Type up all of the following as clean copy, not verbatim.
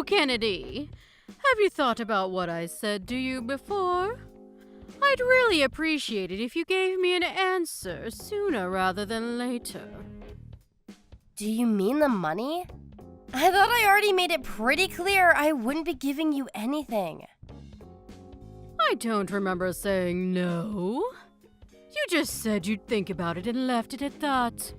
Kennedy. Have you thought about what I said to you before? I'd really appreciate it if you gave me an answer sooner rather than later. Do you mean the money? I thought I already made it pretty clear I wouldn't be giving you anything. I don't remember saying no. You just said you'd think about it and left it at that.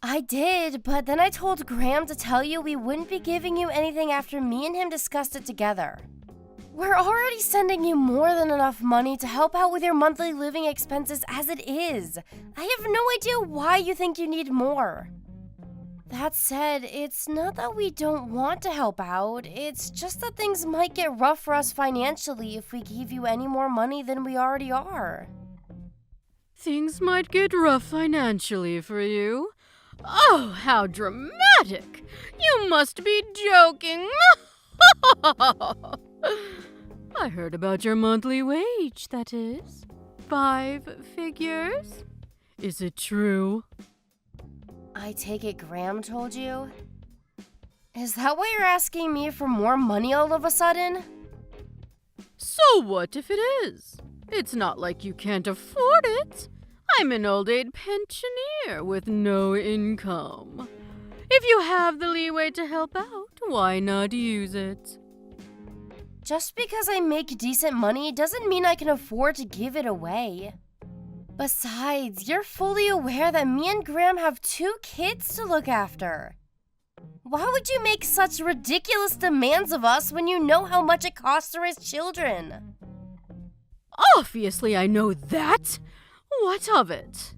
I did, but then I told Graham to tell you we wouldn't be giving you anything after me and him discussed it together. We're already sending you more than enough money to help out with your monthly living expenses as it is. I have no idea why you think you need more. That said, it's not that we don't want to help out, it's just that things might get rough for us financially if we gave you any more money than we already are. Things might get rough financially for you. Oh, how dramatic! You must be joking! I heard about your monthly wage, that is. 5 figures? Is it true? I take it Graham told you? Is that why you're asking me for more money all of a sudden? So what if it is? It's not like you can't afford it. I'm an old age pensioner with no income. If you have the leeway to help out, why not use it? Just because I make decent money doesn't mean I can afford to give it away. Besides, you're fully aware that me and Graham have 2 kids to look after. Why would you make such ridiculous demands of us when you know how much it costs to raise children? Obviously, I know that. What of it?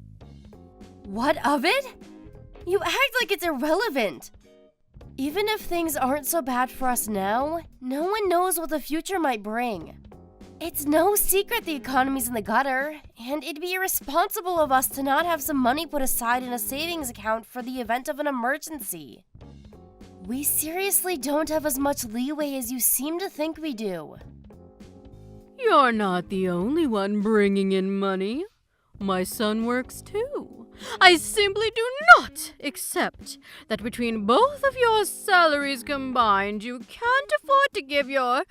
What of it? You act like it's irrelevant. Even if things aren't so bad for us now, no one knows what the future might bring. It's no secret the economy's in the gutter, and it'd be irresponsible of us to not have some money put aside in a savings account for the event of an emergency. We seriously don't have as much leeway as you seem to think we do. You're not the only one bringing in money. My son works too. I simply do not accept that between both of your salaries combined, you can't afford to give your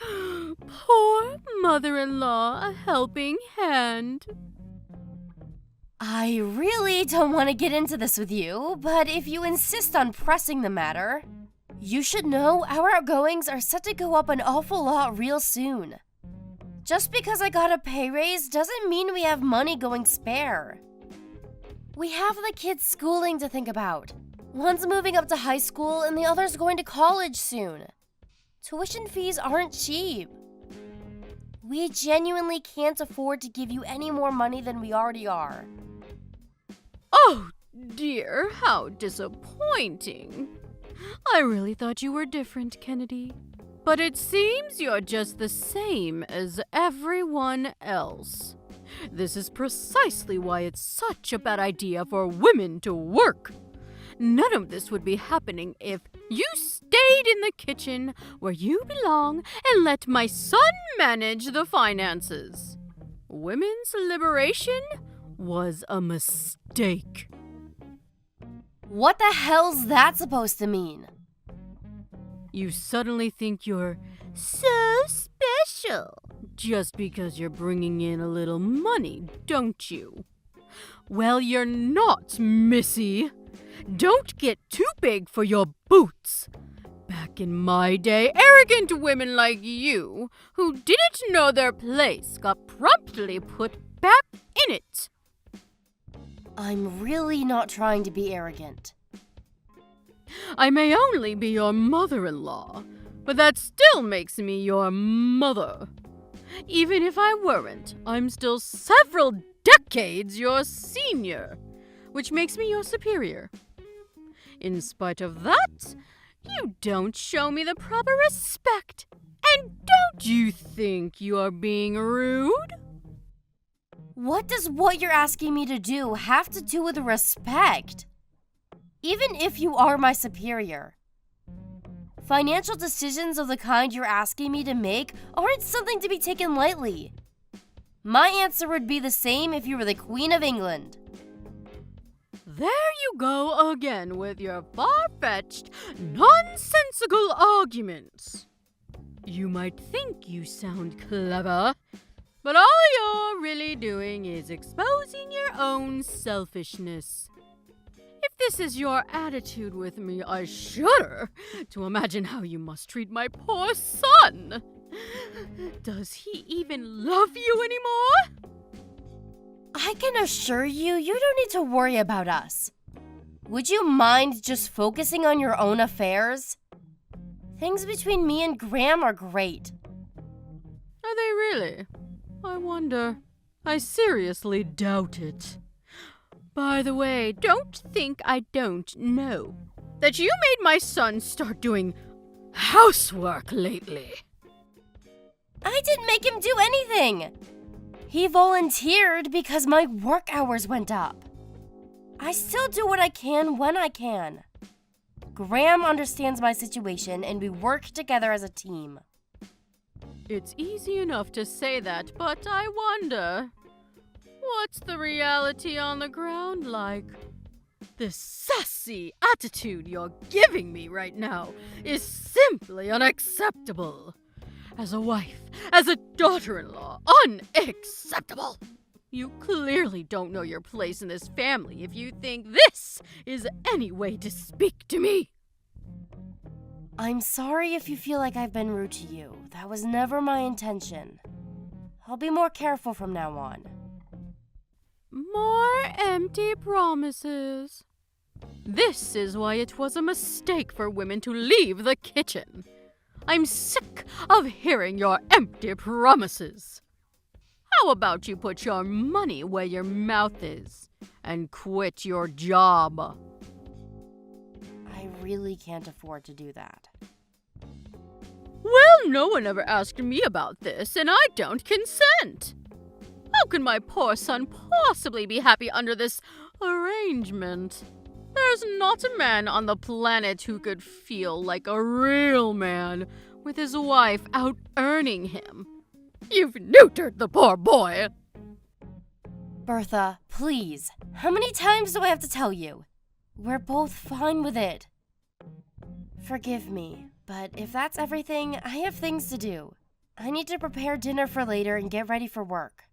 poor mother-in-law a helping hand. I really don't want to get into this with you, but if you insist on pressing the matter, you should know our outgoings are set to go up an awful lot real soon. Just because I got a pay raise doesn't mean we have money going spare. We have the kids' schooling to think about. One's moving up to high school and the other's going to college soon. Tuition fees aren't cheap. We genuinely can't afford to give you any more money than we already are. Oh dear, how disappointing. I really thought you were different, Kennedy. But it seems you're just the same as everyone else. This is precisely why it's such a bad idea for women to work. None of this would be happening if you stayed in the kitchen where you belong and let my son manage the finances. Women's liberation was a mistake. What the hell's that supposed to mean? You suddenly think you're so special just because you're bringing in a little money, don't you? Well, you're not, Missy. Don't get too big for your boots. Back in my day, arrogant women like you, who didn't know their place, got promptly put back in it. I'm really not trying to be arrogant. I may only be your mother-in-law, but that still makes me your mother. Even if I weren't, I'm still several decades your senior, which makes me your superior. In spite of that, you don't show me the proper respect, and don't you think you're being rude? What does what you're asking me to do have to do with respect? Even if you are my superior. Financial decisions of the kind you're asking me to make aren't something to be taken lightly. My answer would be the same if you were the Queen of England. There you go again with your far-fetched, nonsensical nonsensical arguments. You might think you sound clever, but all you're really doing is exposing your own selfishness. If this is your attitude with me, I shudder to imagine how you must treat my poor son. Does he even love you anymore? I can assure you, you don't need to worry about us. Would you mind just focusing on your own affairs? Things between me and Graham are great. Are they really? I wonder. I seriously doubt it. By the way, don't think I don't know that you made my son start doing housework lately. I didn't make him do anything. He volunteered because my work hours went up. I still do what I can when I can. Graham understands my situation and we work together as a team. It's easy enough to say that, but I wonder, what's the reality on the ground like? The sassy attitude you're giving me right now is simply unacceptable. As a wife, as a daughter-in-law, unacceptable. You clearly don't know your place in this family if you think this is any way to speak to me. I'm sorry if you feel like I've been rude to you. That was never my intention. I'll be more careful from now on. More empty promises. This is why it was a mistake for women to leave the kitchen. I'm sick of hearing your empty promises. How about you put your money where your mouth is and quit your job? I really can't afford to do that. Well, no one ever asked me about this, and I don't consent. How can my poor son possibly be happy under this arrangement? There's not a man on the planet who could feel like a real man with his wife out earning him. You've neutered the poor boy. Bertha, please. How many times do I have to tell you? We're both fine with it. Forgive me, but if that's everything, I have things to do. I need to prepare dinner for later and get ready for work.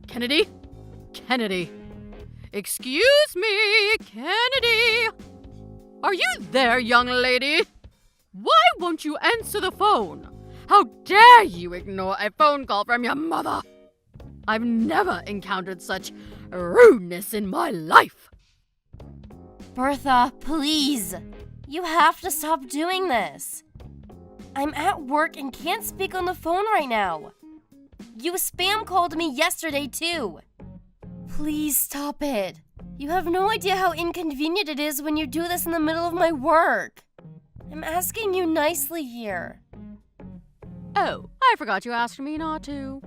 Kennedy? Kennedy. Excuse me, Kennedy. Are you there, young lady? Why won't you answer the phone? How dare you ignore a phone call from your mother? I've never encountered such rudeness in my life. Bertha, please. You have to stop doing this. I'm at work and can't speak on the phone right now. You spam called me yesterday, too. Please stop it. You have no idea how inconvenient it is when you do this in the middle of my work. I'm asking you nicely here. Oh, I forgot you asked me not to.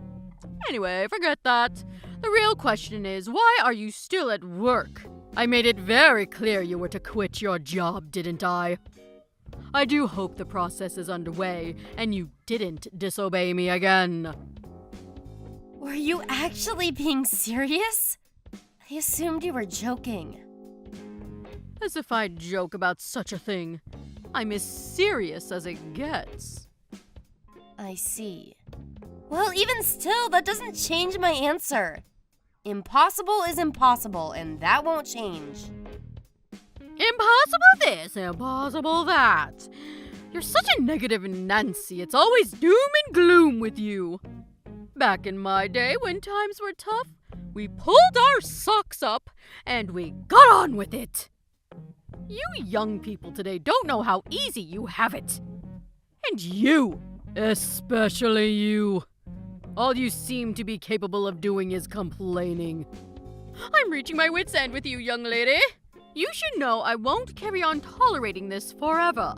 Anyway, forget that. The real question is, why are you still at work? I made it very clear you were to quit your job, didn't I? I do hope the process is underway and you didn't disobey me again. Were you actually being serious? I assumed you were joking. As if I'd joke about such a thing. I'm as serious as it gets. I see. Well, even still, that doesn't change my answer. Impossible is impossible, and that won't change. Impossible this, impossible that. You're such a negative Nancy. It's always doom and gloom with you. Back in my day, when times were tough, we pulled our socks up and we got on with it. You young people today don't know how easy you have it. And you, especially you. All you seem to be capable of doing is complaining. I'm reaching my wit's end with you, young lady. You should know I won't carry on tolerating this forever.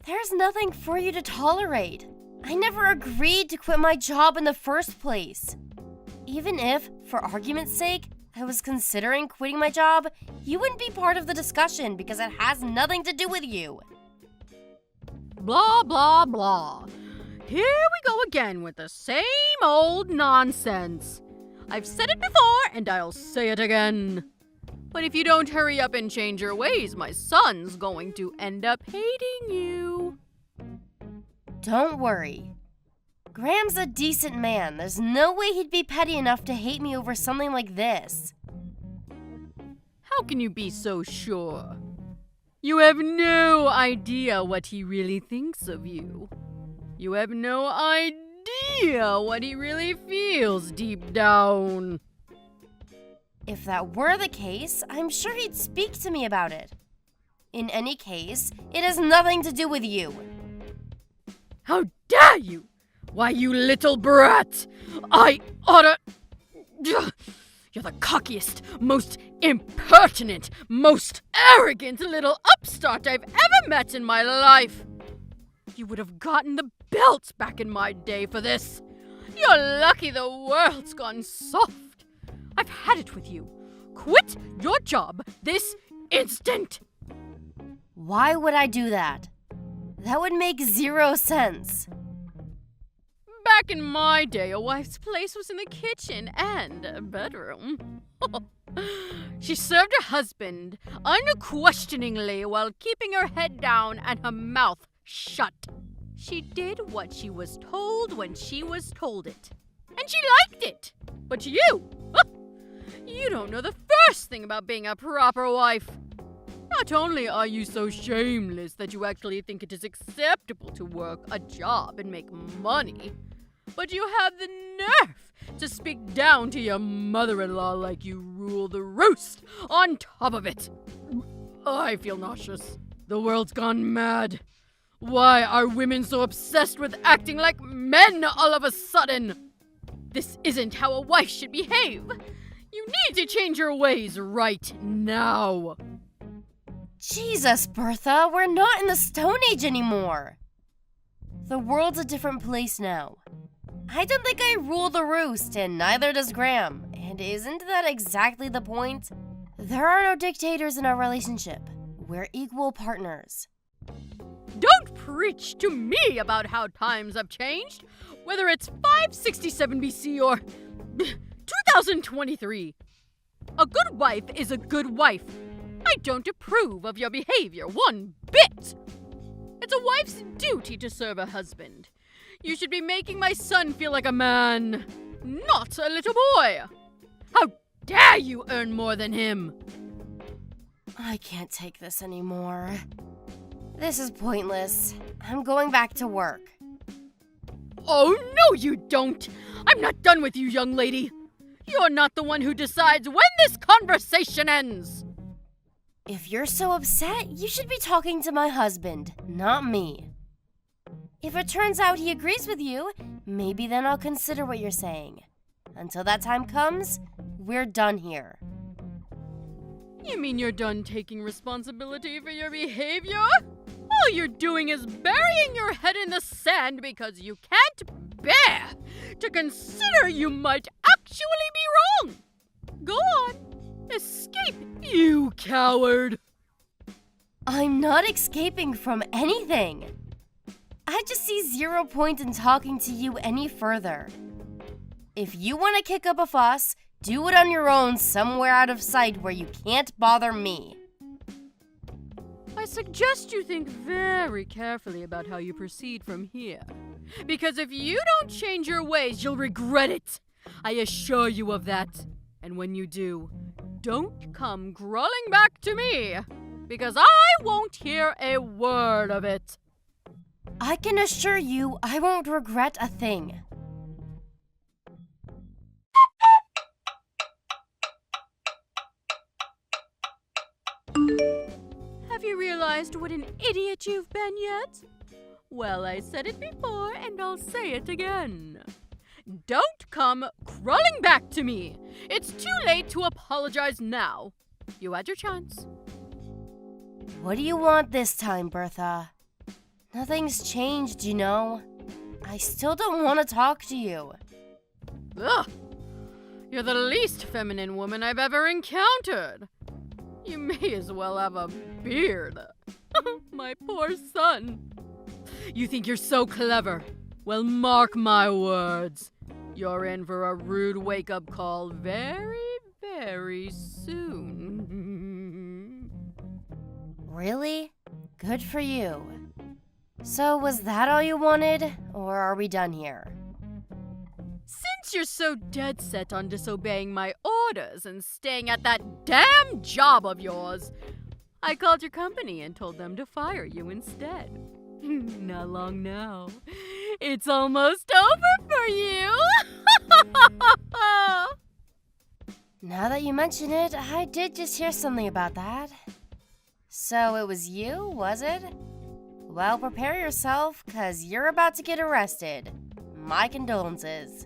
There's nothing for you to tolerate. I never agreed to quit my job in the first place. Even if, for argument's sake, I was considering quitting my job, you wouldn't be part of the discussion because it has nothing to do with you. Blah, blah, blah. Here we go again with the same old nonsense. I've said it before, and I'll say it again. But if you don't hurry up and change your ways, my son's going to end up hating you. Don't worry. Graham's a decent man. There's no way he'd be petty enough to hate me over something like this. How can you be so sure? You have no idea what he really thinks of you. You have no idea what he really feels deep down. If that were the case, I'm sure he'd speak to me about it. In any case, it has nothing to do with you. How dare you! Why, you little brat! I oughta... You're the cockiest, most impertinent, most arrogant little upstart I've ever met in my life. You would have gotten the belt back in my day for this. You're lucky the world's gone soft. I've had it with you. Quit your job this instant. Why would I do that? That would make 0 sense. Back in my day, a wife's place was in the kitchen and a bedroom. She served her husband unquestioningly while keeping her head down and her mouth shut. She did what she was told when she was told it. And she liked it. But you don't know the first thing about being a proper wife. Not only are you so shameless that you actually think it is acceptable to work a job and make money, but you have the nerve to speak down to your mother-in-law like you rule the roost on top of it. I feel nauseous. The world's gone mad. Why are women so obsessed with acting like men all of a sudden? This isn't how a wife should behave. You need to change your ways right now. Jesus, Bertha, we're not in the Stone Age anymore. The world's a different place now. I don't think I rule the roost, and neither does Graham. And isn't that exactly the point? There are no dictators in our relationship. We're equal partners. Don't preach to me about how times have changed, whether it's 567 BC or 2023. A good wife is a good wife. I don't approve of your behavior one bit. It's a wife's duty to serve a husband. You should be making my son feel like a man, not a little boy. How dare you earn more than him? I can't take this anymore. This is pointless. I'm going back to work. Oh, no, you don't. I'm not done with you, young lady. You're not the one who decides when this conversation ends. If you're so upset, you should be talking to my husband, not me. If it turns out he agrees with you, maybe then I'll consider what you're saying. Until that time comes, we're done here. You mean you're done taking responsibility for your behavior? All you're doing is burying your head in the sand because you can't bear to consider you might actually be wrong. Go on. Escape, you coward! I'm not escaping from anything. I just see 0 point in talking to you any further. If you want to kick up a fuss, do it on your own somewhere out of sight where you can't bother me. I suggest you think very carefully about how you proceed from here. Because if you don't change your ways, you'll regret it. I assure you of that. And when you do, don't come crawling back to me, because I won't hear a word of it. I can assure you I won't regret a thing. Have you realized what an idiot you've been yet? Well, I said it before, and I'll say it again. Don't come crawling back to me. It's too late to apologize now. You had your chance. What do you want this time, Bertha? Nothing's changed, you know. I still don't want to talk to you. Ugh. You're the least feminine woman I've ever encountered. You may as well have a beard. My poor son. You think you're so clever? Well, mark my words. You're in for a rude wake-up call very, very soon. Really? Good for you. So was that all you wanted, or are we done here? Since you're so dead set on disobeying my orders and staying at that damn job of yours, I called your company and told them to fire you instead. Not long now. It's almost over for you. Now that you mention it, I did just hear something about that. So it was you, was it? Well, prepare yourself, 'cause you're about to get arrested. My condolences.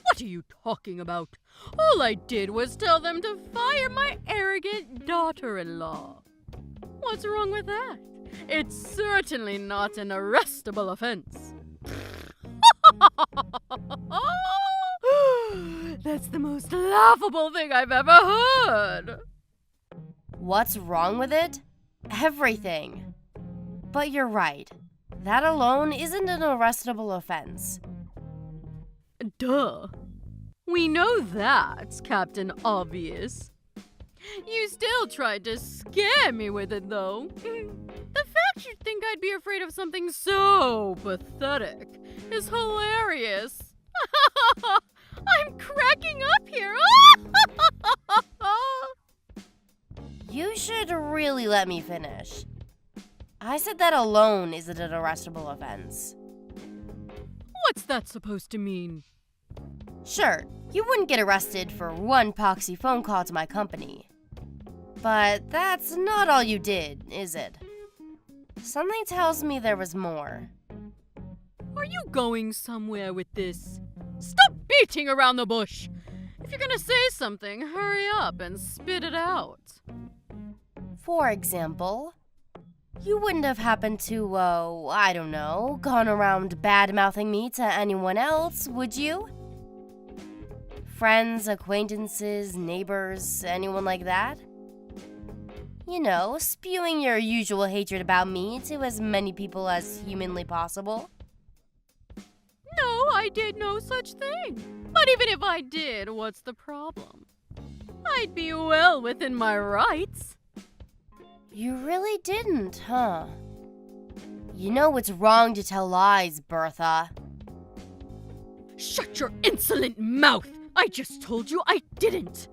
What are you talking about? All I did was tell them to fire my arrogant daughter-in-law. What's wrong with that? It's certainly not an arrestable offense. That's the most laughable thing I've ever heard. What's wrong with it? Everything. But you're right. That alone isn't an arrestable offense. Duh. We know that, Captain Obvious. You still tried to scare me with it, though. The fact you'd think I'd be afraid of something so pathetic is hilarious. I'm cracking up here. You should really let me finish. I said that alone isn't an arrestable offense. What's that supposed to mean? Sure, you wouldn't get arrested for one poxy phone call to my company. But that's not all you did, is it? Something tells me there was more. Are you going somewhere with this? Stop beating around the bush! If you're gonna say something, hurry up and spit it out. For example, you wouldn't have happened to, I don't know, gone around bad-mouthing me to anyone else, would you? Friends, acquaintances, neighbors, anyone like that? You know, spewing your usual hatred about me to as many people as humanly possible. No, I did no such thing. But even if I did, what's the problem? I'd be well within my rights. You really didn't, huh? You know it's wrong to tell lies, Bertha. Shut your insolent mouth! I just told you I didn't.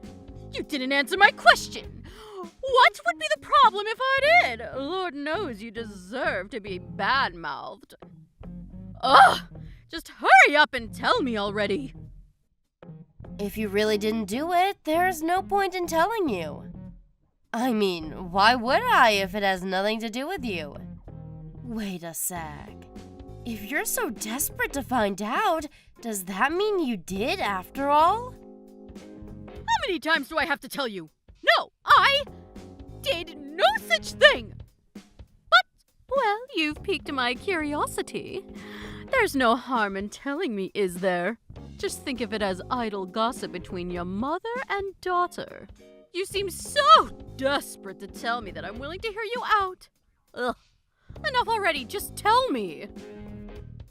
You didn't answer my question. What would be the problem if I did? Lord knows you deserve to be bad-mouthed. Ugh! Just hurry up and tell me already. If you really didn't do it, there's no point in telling you. I mean, why would I if it has nothing to do with you? Wait a sec. If you're so desperate to find out, does that mean you did after all? How many times do I have to tell you? No, I did no such thing. But, well, you've piqued my curiosity. There's no harm in telling me, is there? Just think of it as idle gossip between your mother and daughter. You seem so desperate to tell me that I'm willing to hear you out. Ugh. Enough already, just tell me.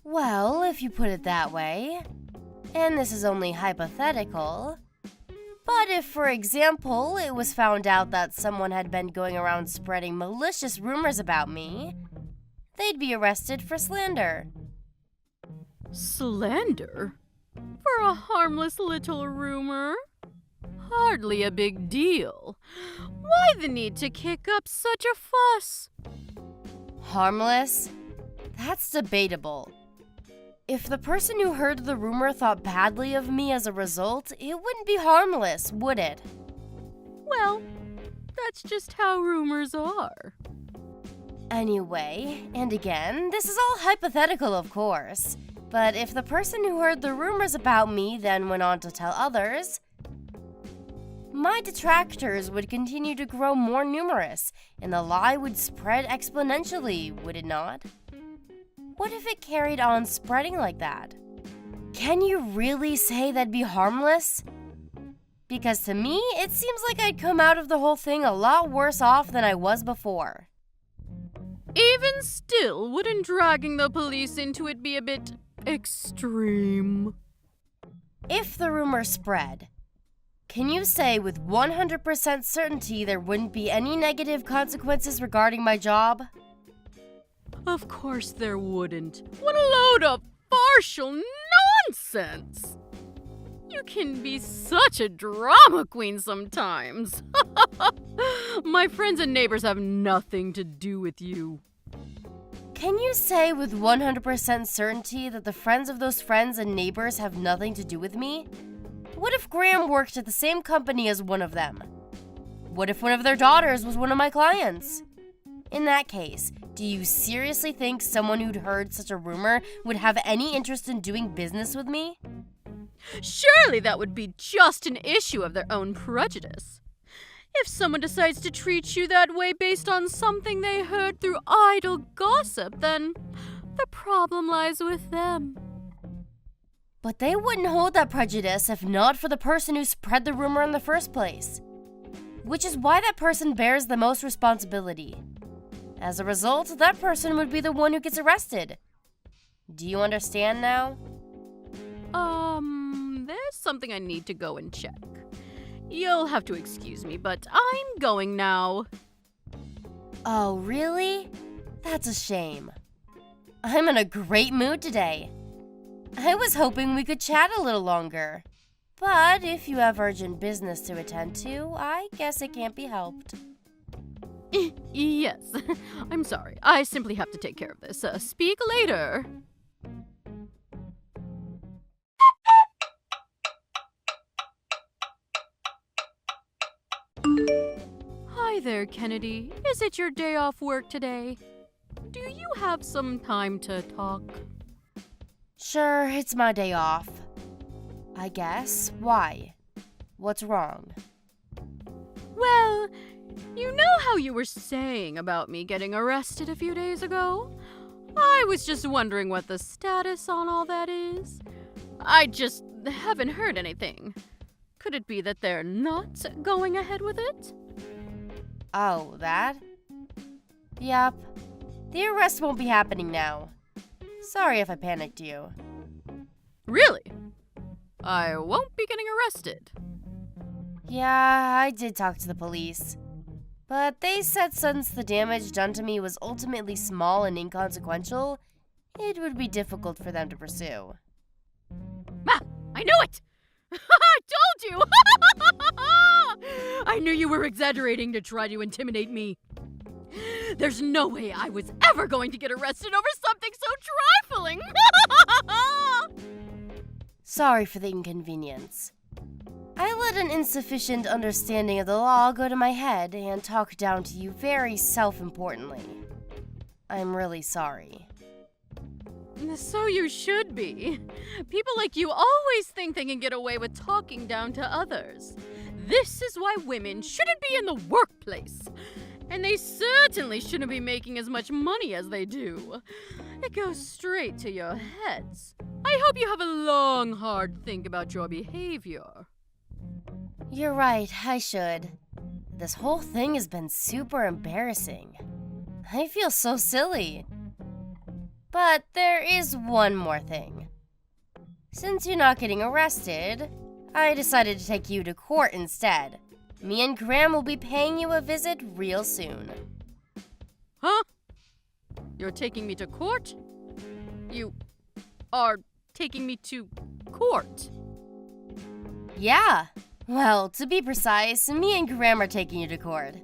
Well, if you put it that way, and this is only hypothetical, but if, for example, it was found out that someone had been going around spreading malicious rumors about me, they'd be arrested for slander. Slander? For a harmless little rumor? Hardly a big deal. Why the need to kick up such a fuss? Harmless? That's debatable. If the person who heard the rumor thought badly of me as a result, it wouldn't be harmless, would it? Well, that's just how rumors are. Anyway, and again, this is all hypothetical, of course, but if the person who heard the rumors about me then went on to tell others, my detractors would continue to grow more numerous, and the lie would spread exponentially, would it not? What if it carried on spreading like that? Can you really say that'd be harmless? Because to me, it seems like I'd come out of the whole thing a lot worse off than I was before. Even still, wouldn't dragging the police into it be a bit extreme? If the rumor spread, can you say with 100% certainty there wouldn't be any negative consequences regarding my job? Of course there wouldn't. What a load of partial nonsense! You can be such a drama queen sometimes. My friends and neighbors have nothing to do with you. Can you say with 100% certainty that the friends of those friends and neighbors have nothing to do with me? What if Graham worked at the same company as one of them? What if one of their daughters was one of my clients? In that case, do you seriously think someone who'd heard such a rumor would have any interest in doing business with me? Surely that would be just an issue of their own prejudice. If someone decides to treat you that way based on something they heard through idle gossip, then the problem lies with them. But they wouldn't hold that prejudice if not for the person who spread the rumor in the first place. Which is why that person bears the most responsibility. As a result, that person would be the one who gets arrested. Do you understand now? There's something I need to go and check. You'll have to excuse me, but I'm going now. Oh, really? That's a shame. I'm in a great mood today. I was hoping we could chat a little longer. But if you have urgent business to attend to, I guess it can't be helped. Yes, I'm sorry. I simply have to take care of this. Speak later. Hi there, Kennedy. Is it your day off work today? Do you have some time to talk? Sure, it's my day off. I guess. Why? What's wrong? Well, you know how you were saying about me getting arrested a few days ago? I was just wondering what the status on all that is. I just haven't heard anything. Could it be that they're not going ahead with it? Oh, that? Yep. The arrest won't be happening now. Sorry if I panicked you. Really? I won't be getting arrested. Yeah, I did talk to the police. But they said since the damage done to me was ultimately small and inconsequential, it would be difficult for them to pursue. Ah, I knew it! I told you! I knew you were exaggerating to try to intimidate me. There's no way I was ever going to get arrested over something so trifling! Sorry for the inconvenience. I let an insufficient understanding of the law go to my head and talk down to you very self-importantly. I'm really sorry. So you should be. People like you always think they can get away with talking down to others. This is why women shouldn't be in the workplace. And they certainly shouldn't be making as much money as they do. It goes straight to your heads. I hope you have a long, hard think about your behavior. You're right, I should. This whole thing has been super embarrassing. I feel so silly. But there is one more thing. Since you're not getting arrested, I decided to take you to court instead. Me and Graham will be paying you a visit real soon. Huh? You're taking me to court? You are taking me to court? Yeah. Well, to be precise, me and Graham are taking you to court.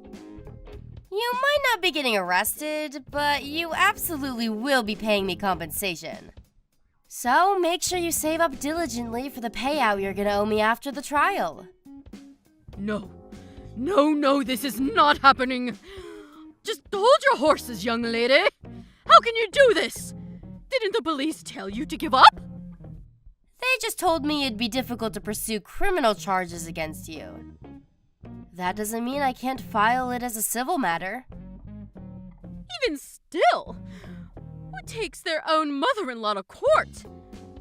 You might not be getting arrested, but you absolutely will be paying me compensation. So make sure you save up diligently for the payout you're gonna owe me after the trial. No. No, this is not happening. Just hold your horses, young lady. How can you do this? Didn't the police tell you to give up? They just told me it'd be difficult to pursue criminal charges against you. That doesn't mean I can't file it as a civil matter. Even still, who takes their own mother-in-law to court?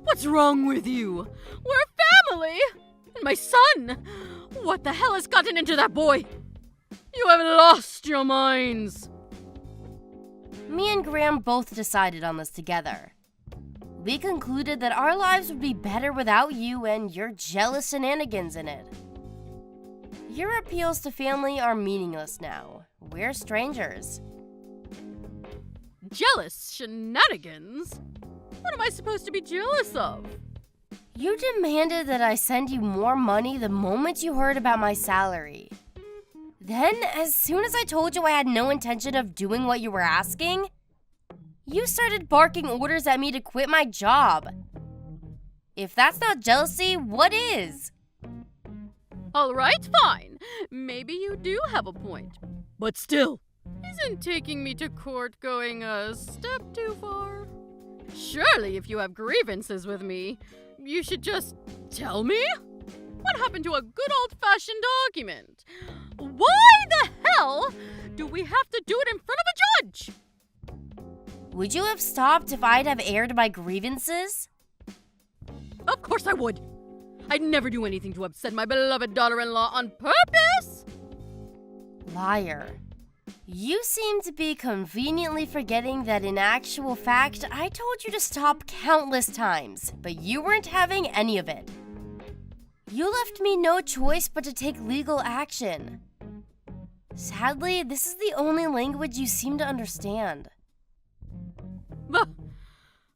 What's wrong with you? We're family! And my son! What the hell has gotten into that boy? You have lost your minds! Me and Graham both decided on this together. We concluded that our lives would be better without you and your jealous shenanigans in it. Your appeals to family are meaningless now. We're strangers. Jealous shenanigans? What am I supposed to be jealous of? You demanded that I send you more money the moment you heard about my salary. Then, as soon as I told you I had no intention of doing what you were asking, you started barking orders at me to quit my job. If that's not jealousy, what is? All right, fine. Maybe you do have a point. But still, isn't taking me to court going a step too far? Surely if you have grievances with me, you should just tell me? What happened to a good old-fashioned argument? Why the hell do we have to do it in front of a judge? Would you have stopped if I'd have aired my grievances? Of course I would. I'd never do anything to upset my beloved daughter-in-law on purpose. Liar. You seem to be conveniently forgetting that in actual fact, I told you to stop countless times, but you weren't having any of it. You left me no choice but to take legal action. Sadly, this is the only language you seem to understand.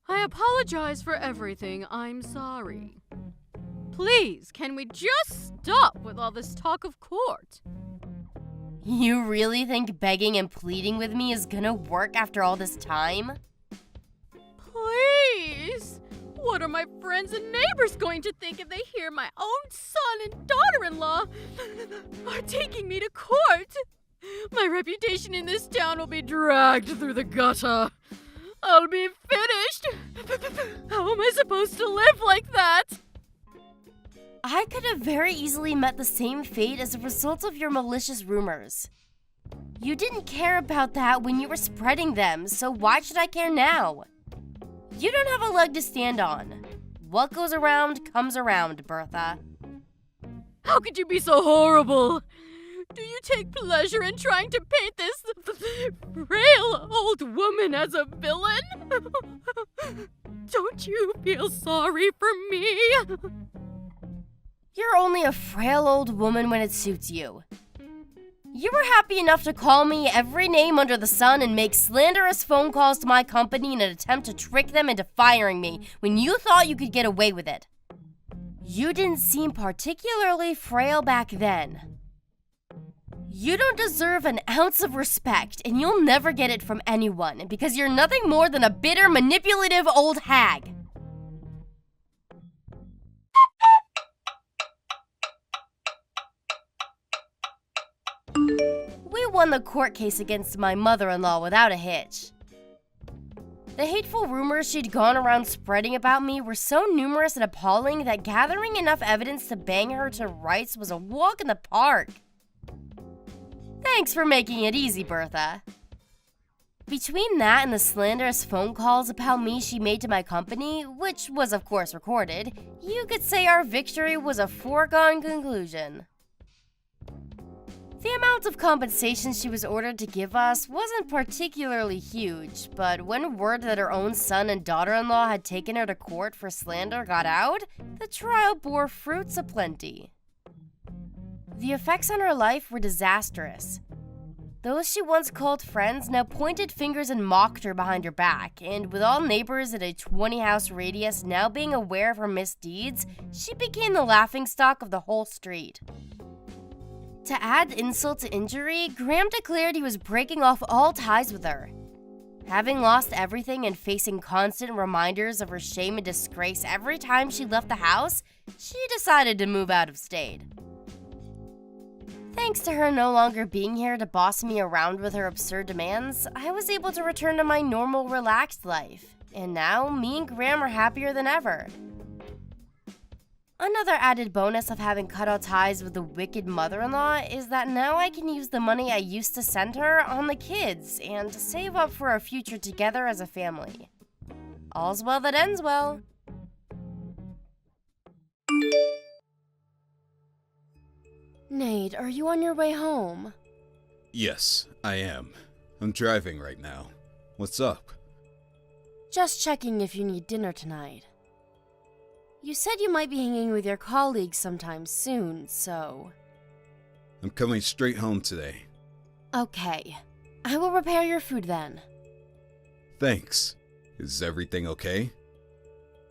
I apologize for everything. I'm sorry. Please, can we just stop with all this talk of court? You really think begging and pleading with me is gonna work after all this time? Please! What are my friends and neighbors going to think if they hear my own son and daughter-in-law are taking me to court? My reputation in this town will be dragged through the gutter. I'll be finished. How am I supposed to live like that? I could have very easily met the same fate as a result of your malicious rumors. You didn't care about that when you were spreading them, so why should I care now? You don't have a leg to stand on. What goes around comes around, Bertha. How could you be so horrible? Do you take pleasure in trying to paint this frail old woman as a villain? Don't you feel sorry for me? You're only a frail old woman when it suits you. You were happy enough to call me every name under the sun and make slanderous phone calls to my company in an attempt to trick them into firing me when you thought you could get away with it. You didn't seem particularly frail back then. You don't deserve an ounce of respect, and you'll never get it from anyone because you're nothing more than a bitter, manipulative old hag. We won the court case against my mother-in-law without a hitch. The hateful rumors she'd gone around spreading about me were so numerous and appalling that gathering enough evidence to bang her to rights was a walk in the park. Thanks for making it easy, Bertha. Between that and the slanderous phone calls about me she made to my company, which was of course recorded, you could say our victory was a foregone conclusion. The amount of compensation she was ordered to give us wasn't particularly huge, but when word that her own son and daughter-in-law had taken her to court for slander got out, the trial bore fruits aplenty. The effects on her life were disastrous. Those she once called friends now pointed fingers and mocked her behind her back, and with all neighbors at a 20-house radius now being aware of her misdeeds, she became the laughingstock of the whole street. To add insult to injury, Graham declared he was breaking off all ties with her. Having lost everything and facing constant reminders of her shame and disgrace every time she left the house, she decided to move out of state. Thanks to her no longer being here to boss me around with her absurd demands, I was able to return to my normal, relaxed life. And now, me and Graham are happier than ever. Another added bonus of having cut all ties with the wicked mother-in-law is that now I can use the money I used to send her on the kids and to save up for our future together as a family. All's well that ends well. Nate, are you on your way home? Yes, I am. I'm driving right now. What's up? Just checking if you need dinner tonight. You said you might be hanging with your colleagues sometime soon, so... I'm coming straight home today. Okay. I will prepare your food then. Thanks. Is everything okay?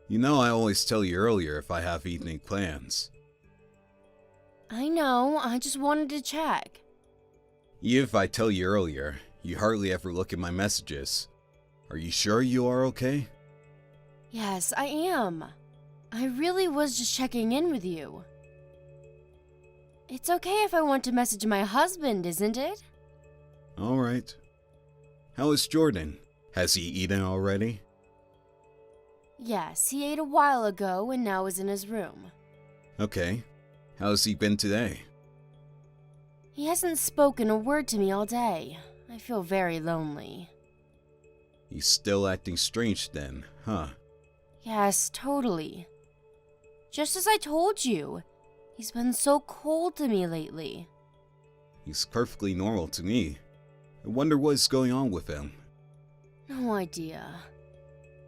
You know I always tell you earlier if I have evening plans. I know, I just wanted to check. Even if I tell you earlier, you hardly ever look at my messages. Are you sure you are okay? Yes, I am. I really was just checking in with you. It's okay if I want to message my husband, isn't it? Alright. How is Jordan? Has he eaten already? Yes, he ate a while ago and now is in his room. Okay. How's he been today? He hasn't spoken a word to me all day. I feel very lonely. He's still acting strange then, huh? Yes, totally. Just as I told you, he's been so cold to me lately. He's perfectly normal to me. I wonder what's going on with him. No idea.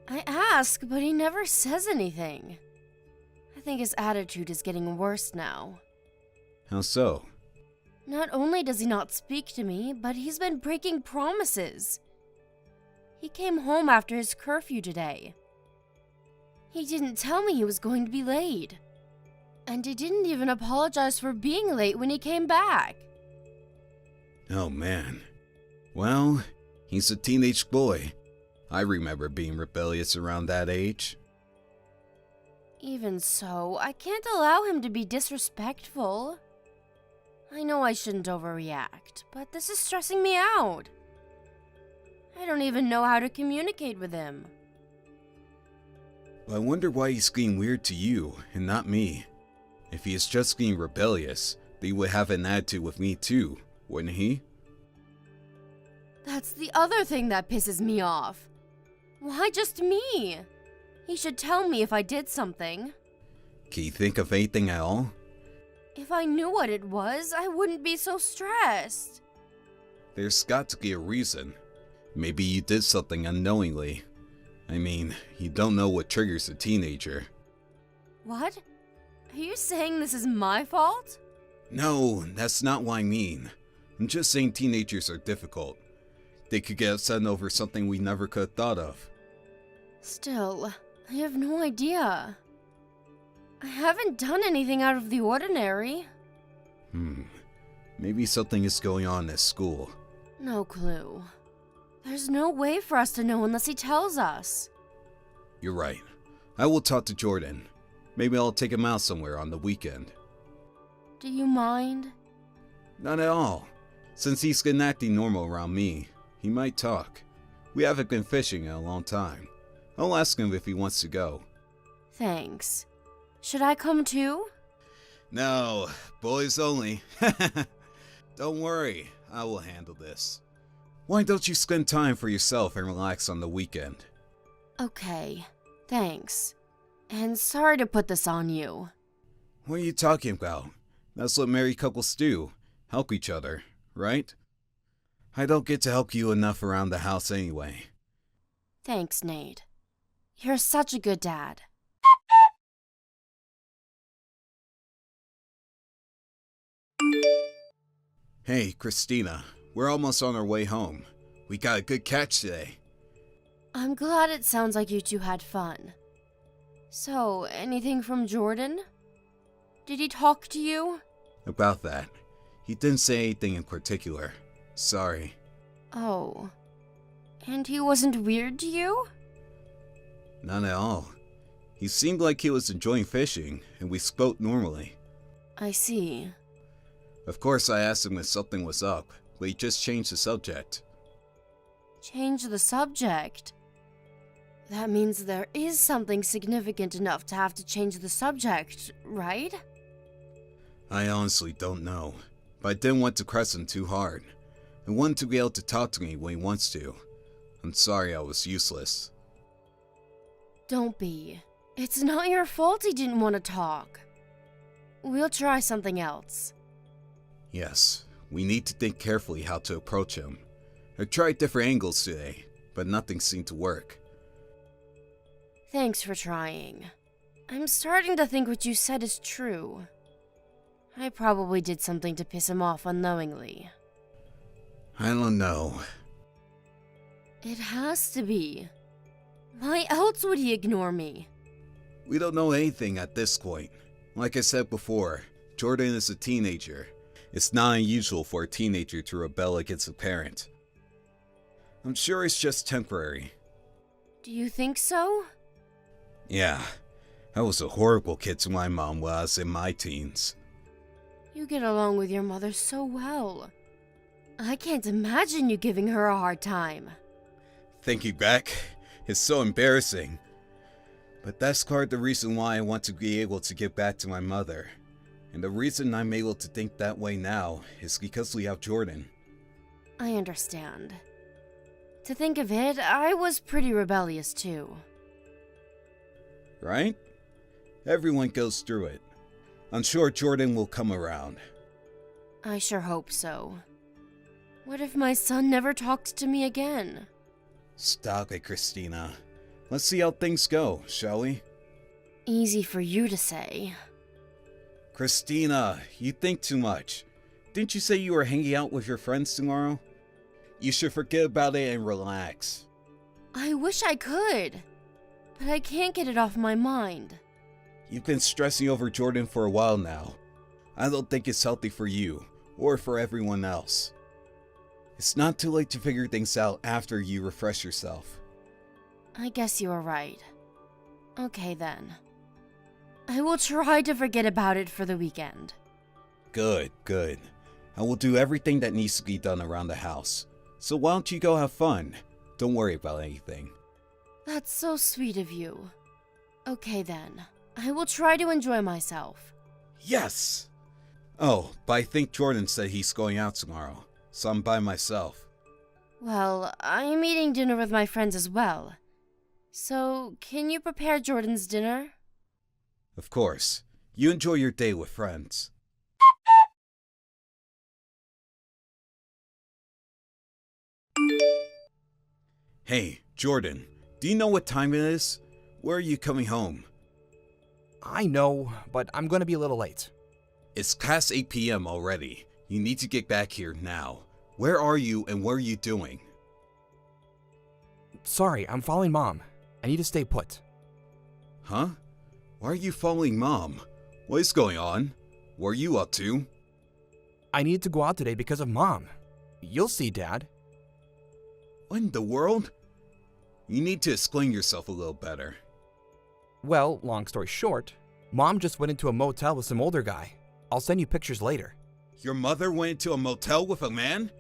I ask, but he never says anything. I think his attitude is getting worse now. How so? Not only does he not speak to me, but he's been breaking promises. He came home after his curfew today. He didn't tell me he was going to be late. And he didn't even apologize for being late when he came back. Oh man. Well, he's a teenage boy. I remember being rebellious around that age. Even so, I can't allow him to be disrespectful. I know I shouldn't overreact, but this is stressing me out. I don't even know how to communicate with him. I wonder why he's being weird to you and not me. If he is just being rebellious, then he would have an attitude with me too, wouldn't he? That's the other thing that pisses me off. Why just me? He should tell me if I did something. Can you think of anything at all? If I knew what it was, I wouldn't be so stressed. There's got to be a reason. Maybe you did something unknowingly. I mean, you don't know what triggers a teenager. What? Are you saying this is my fault? No, that's not what I mean. I'm just saying teenagers are difficult. They could get upset over something we never could have thought of. Still, I have no idea. I haven't done anything out of the ordinary. Maybe something is going on at school. No clue. There's no way for us to know unless he tells us. You're right. I will talk to Jordan. Maybe I'll take him out somewhere on the weekend. Do you mind? Not at all. Since he's been acting normal around me, he might talk. We haven't been fishing in a long time. I'll ask him if he wants to go. Thanks. Should I come too? No, boys only. Don't worry, I will handle this. Why don't you spend time for yourself and relax on the weekend? Okay, thanks. And sorry to put this on you. What are you talking about? That's what married couples do. Help each other, right? I don't get to help you enough around the house anyway. Thanks, Nate. You're such a good dad. Hey, Christina. We're almost on our way home. We got a good catch today. I'm glad it sounds like you two had fun. So, anything from Jordan? Did he talk to you? About that. He didn't say anything in particular. Sorry. Oh. And he wasn't weird to you? Not at all. He seemed like he was enjoying fishing, and we spoke normally. I see. Of course, I asked him if something was up, but he just changed the subject. Change the subject? That means there is something significant enough to have to change the subject, right? I honestly don't know, but I didn't want to press him too hard. I wanted to be able to talk to me when he wants to. I'm sorry I was useless. Don't be. It's not your fault he didn't want to talk. We'll try something else. Yes, we need to think carefully how to approach him. I tried different angles today, but nothing seemed to work. Thanks for trying. I'm starting to think what you said is true. I probably did something to piss him off unknowingly. I don't know. It has to be. Why else would he ignore me? We don't know anything at this point. Like I said before, Jordan is a teenager. It's not unusual for a teenager to rebel against a parent. I'm sure it's just temporary. Do you think so? Yeah, I was a horrible kid to my mom when I was in my teens. You get along with your mother so well. I can't imagine you giving her a hard time. Thinking back, it's so embarrassing. But that's part of the reason why I want to be able to give back to my mother. And the reason I'm able to think that way now is because we have Jordan. I understand. To think of it, I was pretty rebellious too. Right? Everyone goes through it. I'm sure Jordan will come around. I sure hope so. What if my son never talked to me again? Stop it, Christina. Let's see how things go, shall we? Easy for you to say. Christina, you think too much. Didn't you say you were hanging out with your friends tomorrow? You should forget about it and relax. I wish I could, but I can't get it off my mind. You've been stressing over Jordan for a while now. I don't think it's healthy for you, or for everyone else. It's not too late to figure things out after you refresh yourself. I guess you are right. Okay then. I will try to forget about it for the weekend. Good, good. I will do everything that needs to be done around the house. So why don't you go have fun? Don't worry about anything. That's so sweet of you. Okay then. I will try to enjoy myself. Yes! Oh, but I think Jordan said he's going out tomorrow, so I'm by myself. Well, I'm eating dinner with my friends as well. So, can you prepare Jordan's dinner? Of course. You enjoy your day with friends. Hey, Jordan, do you know what time it is? Where are you coming home? I know, but I'm gonna be a little late. It's past 8 p.m. already. You need to get back here now. Where are you and what are you doing? Sorry, I'm following Mom. I need to stay put. Huh? Why are you following Mom? What is going on? What are you up to? I needed to go out today because of Mom. You'll see, Dad. What in the world? You need to explain yourself a little better. Well, long story short, Mom just went into a motel with some older guy. I'll send you pictures later. Your mother went into a motel with a man?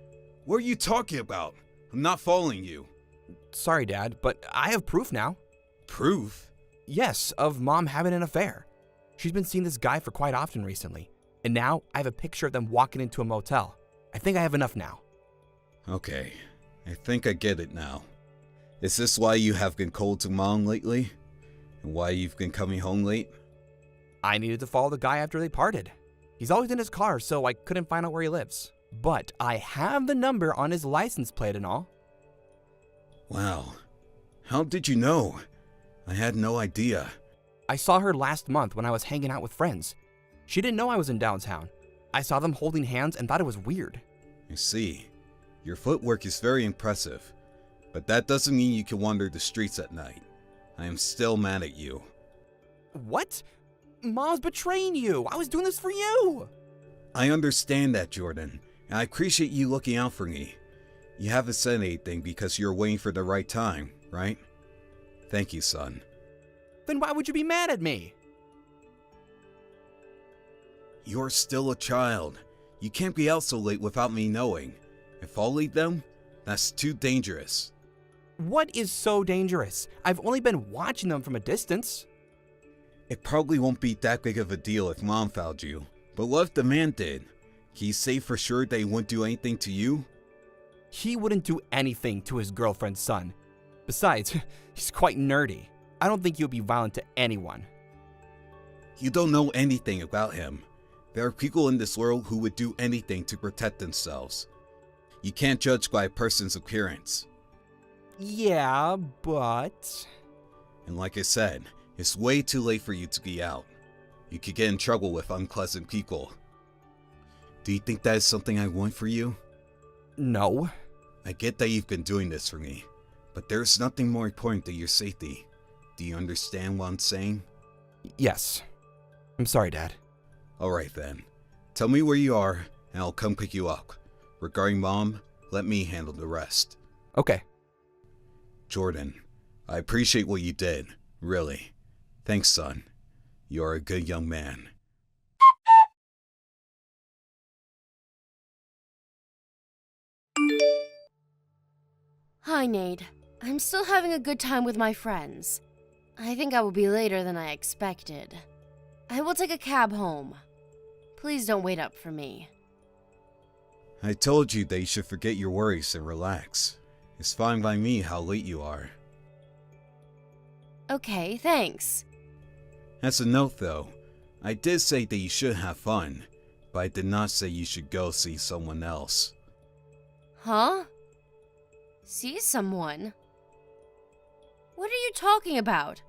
What are you talking about? I'm not following you. Sorry, Dad, but I have proof now. Proof? Yes, of Mom having an affair. She's been seeing this guy for quite often recently, and now I have a picture of them walking into a motel. I think I have enough now. Okay, I think I get it now. Is this why you have been cold to Mom lately? And why you've been coming home late? I needed to follow the guy after they parted. He's always in his car, so I couldn't find out where he lives. But I have the number on his license plate and all. Wow. How did you know? I had no idea. I saw her last month when I was hanging out with friends. She didn't know I was in downtown. I saw them holding hands and thought it was weird. I see. Your footwork is very impressive. But that doesn't mean you can wander the streets at night. I am still mad at you. What? Mom's betraying you. I was doing this for you. I understand that, Jordan, and I appreciate you looking out for me. You haven't said anything because you're waiting for the right time, right? Thank you, son. Then why would you be mad at me? You're still a child. You can't be out so late without me knowing. If I'll leave them, that's too dangerous. What is so dangerous? I've only been watching them from a distance. It probably won't be that big of a deal if Mom found you. But what if the man did? Can you say for sure that he wouldn't do anything to you? He wouldn't do anything to his girlfriend's son. Besides, he's quite nerdy. I don't think he would be violent to anyone. You don't know anything about him. There are people in this world who would do anything to protect themselves. You can't judge by a person's appearance. Yeah, but... And like I said, it's way too late for you to be out. You could get in trouble with unpleasant people. Do you think that is something I want for you? No. I get that you've been doing this for me, but there's nothing more important than your safety. Do you understand what I'm saying? Yes. I'm sorry, Dad. Alright then. Tell me where you are, and I'll come pick you up. Regarding Mom, let me handle the rest. Okay. Jordan, I appreciate what you did, really. Thanks, son. You are a good young man. Hi, Nate. I'm still having a good time with my friends. I think I will be later than I expected. I will take a cab home. Please don't wait up for me. I told you that you should forget your worries and relax. It's fine by me how late you are. Okay, thanks. As a note though, I did say that you should have fun, but I did not say you should go see someone else. Huh? See someone? What are you talking about?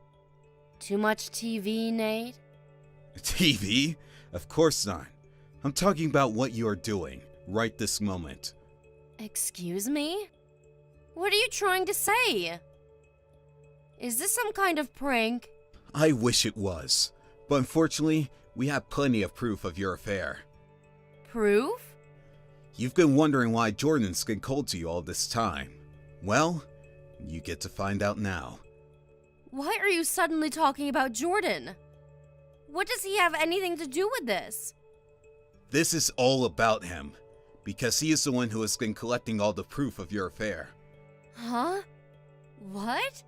Too much TV, Nate? TV? Of course not. I'm talking about what you are doing, right this moment. Excuse me? What are you trying to say? Is this some kind of prank? I wish it was, but unfortunately, we have plenty of proof of your affair. Proof? You've been wondering why Jordan's been cold to you all this time. Well, you get to find out now. Why are you suddenly talking about Jordan? What does he have anything to do with this? This is all about him, because he is the one who has been collecting all the proof of your affair. Huh? What?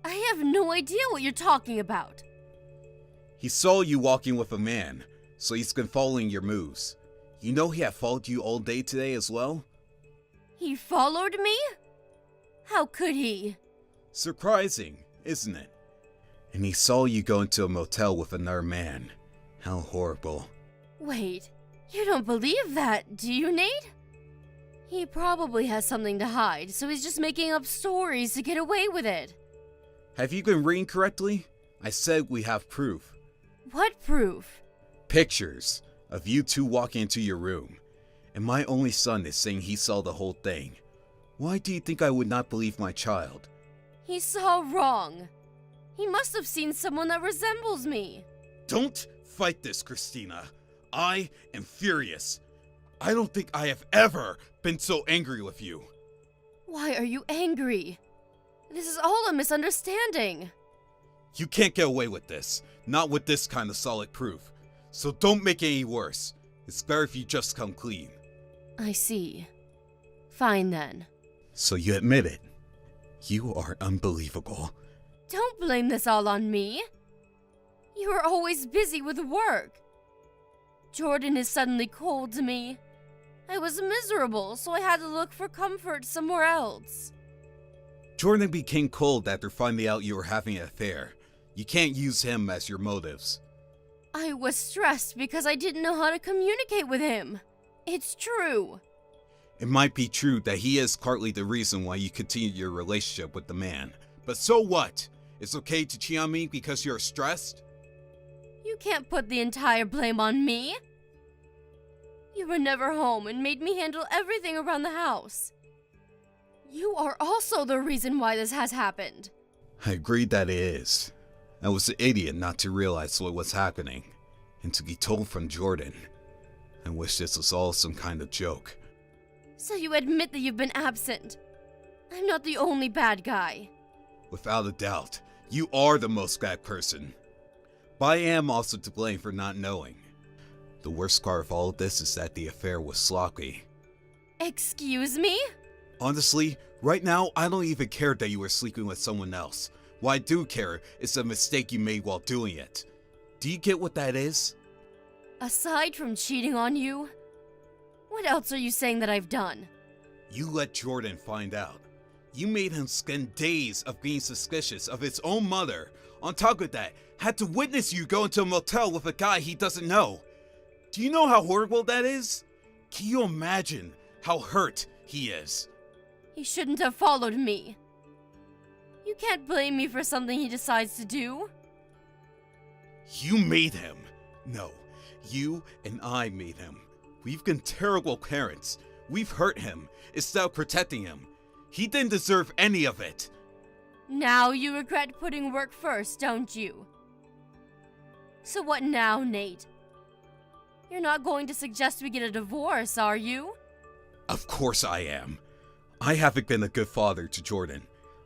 I have no idea what you're talking about. He saw you walking with a man, so he's been following your moves. You know he had followed you all day today as well? He followed me? How could he? Surprising, isn't it? And he saw you go into a motel with another man. How horrible. Wait, you don't believe that, do you, Nate? He probably has something to hide, so he's just making up stories to get away with it. Have you been reading correctly? I said we have proof. What proof? Pictures of you two walking into your room. And my only son is saying he saw the whole thing. Why do you think I would not believe my child? He saw wrong. He must have seen someone that resembles me. Don't fight this, Christina. I am furious. I don't think I have ever been so angry with you. Why are you angry? This is all a misunderstanding. You can't get away with this. Not with this kind of solid proof. So don't make it any worse. It's better if you just come clean. I see. Fine then. So you admit it. You are unbelievable. Don't blame this all on me. You are always busy with work. Jordan is suddenly cold to me. I was miserable, so I had to look for comfort somewhere else. Jordan became cold after finding out you were having an affair. You can't use him as your motives. I was stressed because I didn't know how to communicate with him. It's true. It might be true that he is partly the reason why you continued your relationship with the man. But so what? It's okay to cheat on me because you're stressed? You can't put the entire blame on me. You were never home and made me handle everything around the house. You are also the reason why this has happened. I agree that it is. I was an idiot not to realize what was happening, and to be told from Jordan. I wish this was all some kind of joke. So you admit that you've been absent. I'm not the only bad guy. Without a doubt, you are the most bad person. But I am also to blame for not knowing. The worst part of all of this is that the affair was sloppy. Excuse me? Honestly, right now I don't even care that you were sleeping with someone else. What I do care is the mistake you made while doing it. Do you get what that is? Aside from cheating on you, what else are you saying that I've done? You let Jordan find out. You made him spend days of being suspicious of his own mother. On top of that, had to witness you go into a motel with a guy he doesn't know. Do you know how horrible that is? Can you imagine how hurt he is? He shouldn't have followed me. You can't blame me for something he decides to do. You made him. No, you and I made him. We've been terrible parents. We've hurt him instead of protecting him. He didn't deserve any of it. Now you regret putting work first, don't you? So what now, Nate? You're not going to suggest we get a divorce, are you? Of course I am. I haven't been a good father to Jordan.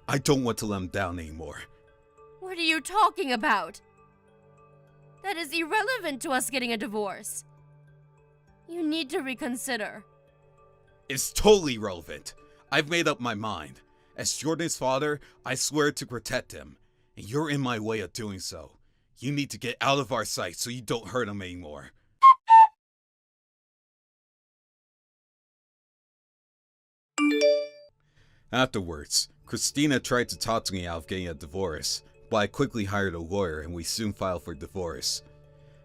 I don't want to let him down anymore. What are you talking about? That is irrelevant to us getting a divorce. You need to reconsider. It's totally relevant. I've made up my mind. As Jordan's father, I swear to protect him. And you're in my way of doing so. You need to get out of our sight so you don't hurt him anymore. Afterwards, Christina tried to talk me out of getting a divorce, but I quickly hired a lawyer and we soon filed for divorce.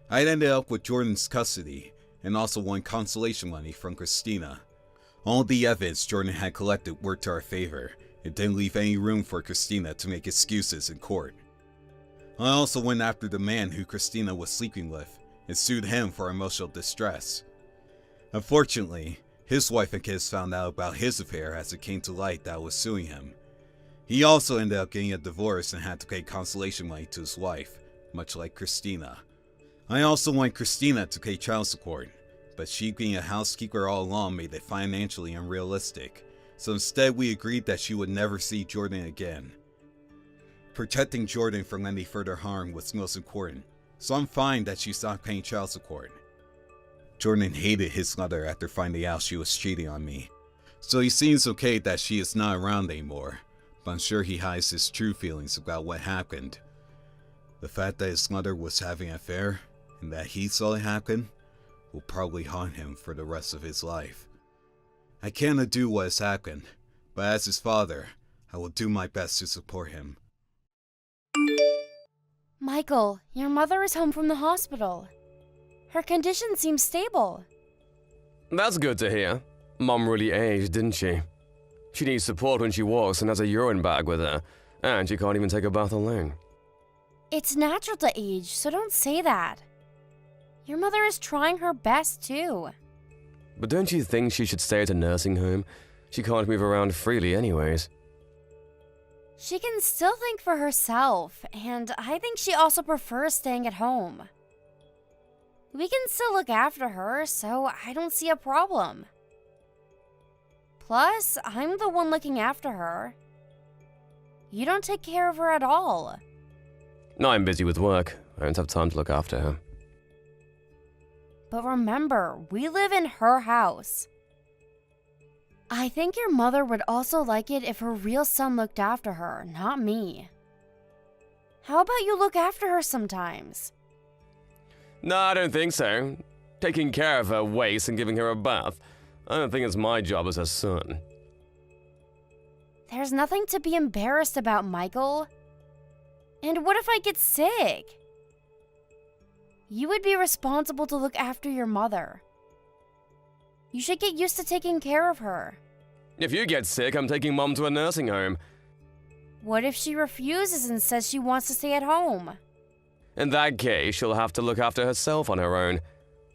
I ended up with Jordan's custody and also won consolation money from Christina. All the evidence Jordan had collected worked to our favor. It didn't leave any room for Christina to make excuses in court. I also went after the man who Christina was sleeping with and sued him for emotional distress. Unfortunately, his wife and kids found out about his affair as it came to light that I was suing him. He also ended up getting a divorce and had to pay consolation money to his wife, much like Christina. I also want Christina to pay child support, but she being a housekeeper all along made it financially unrealistic, so instead we agreed that she would never see Jordan again. Protecting Jordan from any further harm was most important, so I'm fine that she stopped paying child support. Jordan hated his mother after finding out she was cheating on me, so he seems okay that she is not around anymore, but I'm sure he hides his true feelings about what happened. The fact that his mother was having an affair, and that he saw it happen, will probably haunt him for the rest of his life. I can't undo what has happened, but as his father, I will do my best to support him. Michael, your mother is home from the hospital. Her condition seems stable. That's good to hear. Mom really aged, didn't she? She needs support when she walks and has a urine bag with her, and she can't even take a bath alone. It's natural to age, so don't say that. Your mother is trying her best, too. But don't you think she should stay at a nursing home? She can't move around freely anyways. She can still think for herself, and I think she also prefers staying at home. We can still look after her, so I don't see a problem. Plus, I'm the one looking after her. You don't take care of her at all. No, I'm busy with work. I don't have time to look after her. But remember, we live in her house. I think your mother would also like it if her real son looked after her, not me. How about you look after her sometimes? No, I don't think so. Taking care of her waste and giving her a bath. I don't think it's my job as her son. There's nothing to be embarrassed about, Michael. And what if I get sick? You would be responsible to look after your mother. You should get used to taking care of her. If you get sick, I'm taking Mom to a nursing home. What if she refuses and says she wants to stay at home? In that case, she'll have to look after herself on her own.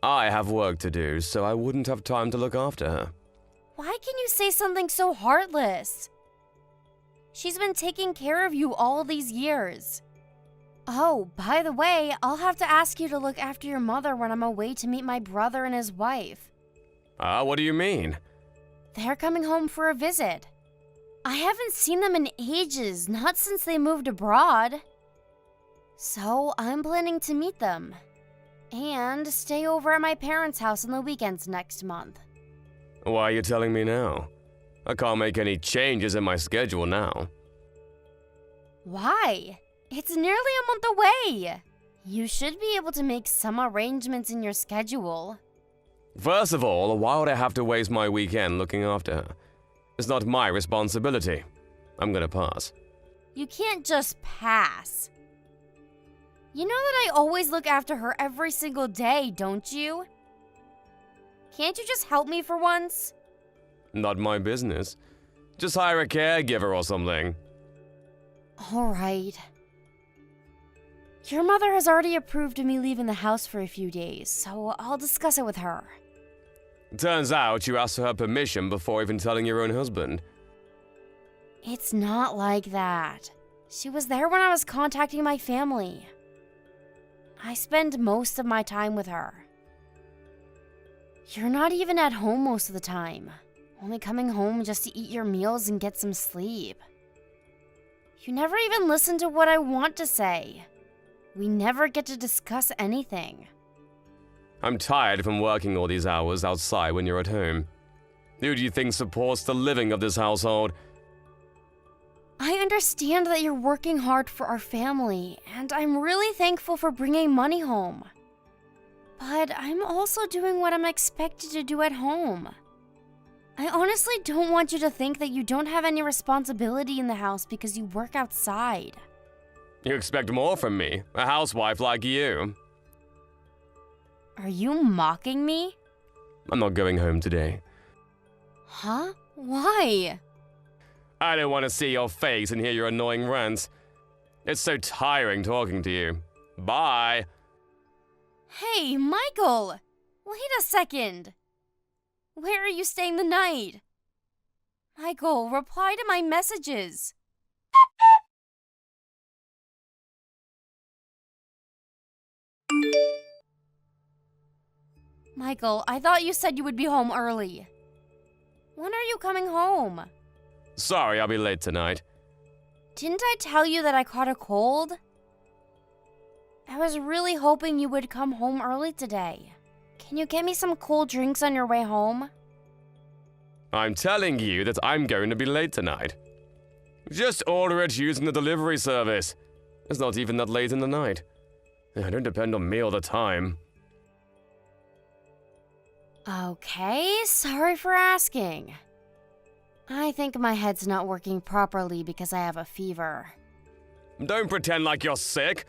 I have work to do, so I wouldn't have time to look after her. Why can you say something so heartless? She's been taking care of you all these years. Oh, by the way, I'll have to ask you to look after your mother when I'm away to meet my brother and his wife. What do you mean? They're coming home for a visit. I haven't seen them in ages, not since they moved abroad. So I'm planning to meet them. And stay over at my parents' house on the weekends next month. Why are you telling me now? I can't make any changes in my schedule now. Why? It's nearly a month away. You should be able to make some arrangements in your schedule. First of all, why would I have to waste my weekend looking after her? It's not my responsibility. I'm gonna pass. You can't just pass. You know that I always look after her every single day, don't you? Can't you just help me for once? Not my business. Just hire a caregiver or something. Alright. Your mother has already approved of me leaving the house for a few days, so I'll discuss it with her. Turns out you asked for her permission before even telling your own husband. It's not like that. She was there when I was contacting my family. I spend most of my time with her. You're not even at home most of the time, only coming home just to eat your meals and get some sleep. You never even listen to what I want to say. We never get to discuss anything. I'm tired from working all these hours outside when you're at home. Who do you think supports the living of this household? I understand that you're working hard for our family, and I'm really thankful for bringing money home. But I'm also doing what I'm expected to do at home. I honestly don't want you to think that you don't have any responsibility in the house because you work outside. You expect more from me, a housewife like you. Are you mocking me? I'm not going home today. Huh? Why? I don't want to see your face and hear your annoying rants. It's so tiring talking to you. Bye. Hey, Michael! Wait a second. Where are you staying the night? Michael, reply to my messages. Michael, I thought you said you would be home early. When are you coming home? Sorry, I'll be late tonight. Didn't I tell you that I caught a cold? I was really hoping you would come home early today. Can you get me some cold drinks on your way home? I'm telling you that I'm going to be late tonight. Just order it using the delivery service. It's not even that late in the night. I don't depend on me all the time. Okay, sorry for asking. I think my head's not working properly because I have a fever. Don't pretend like you're sick.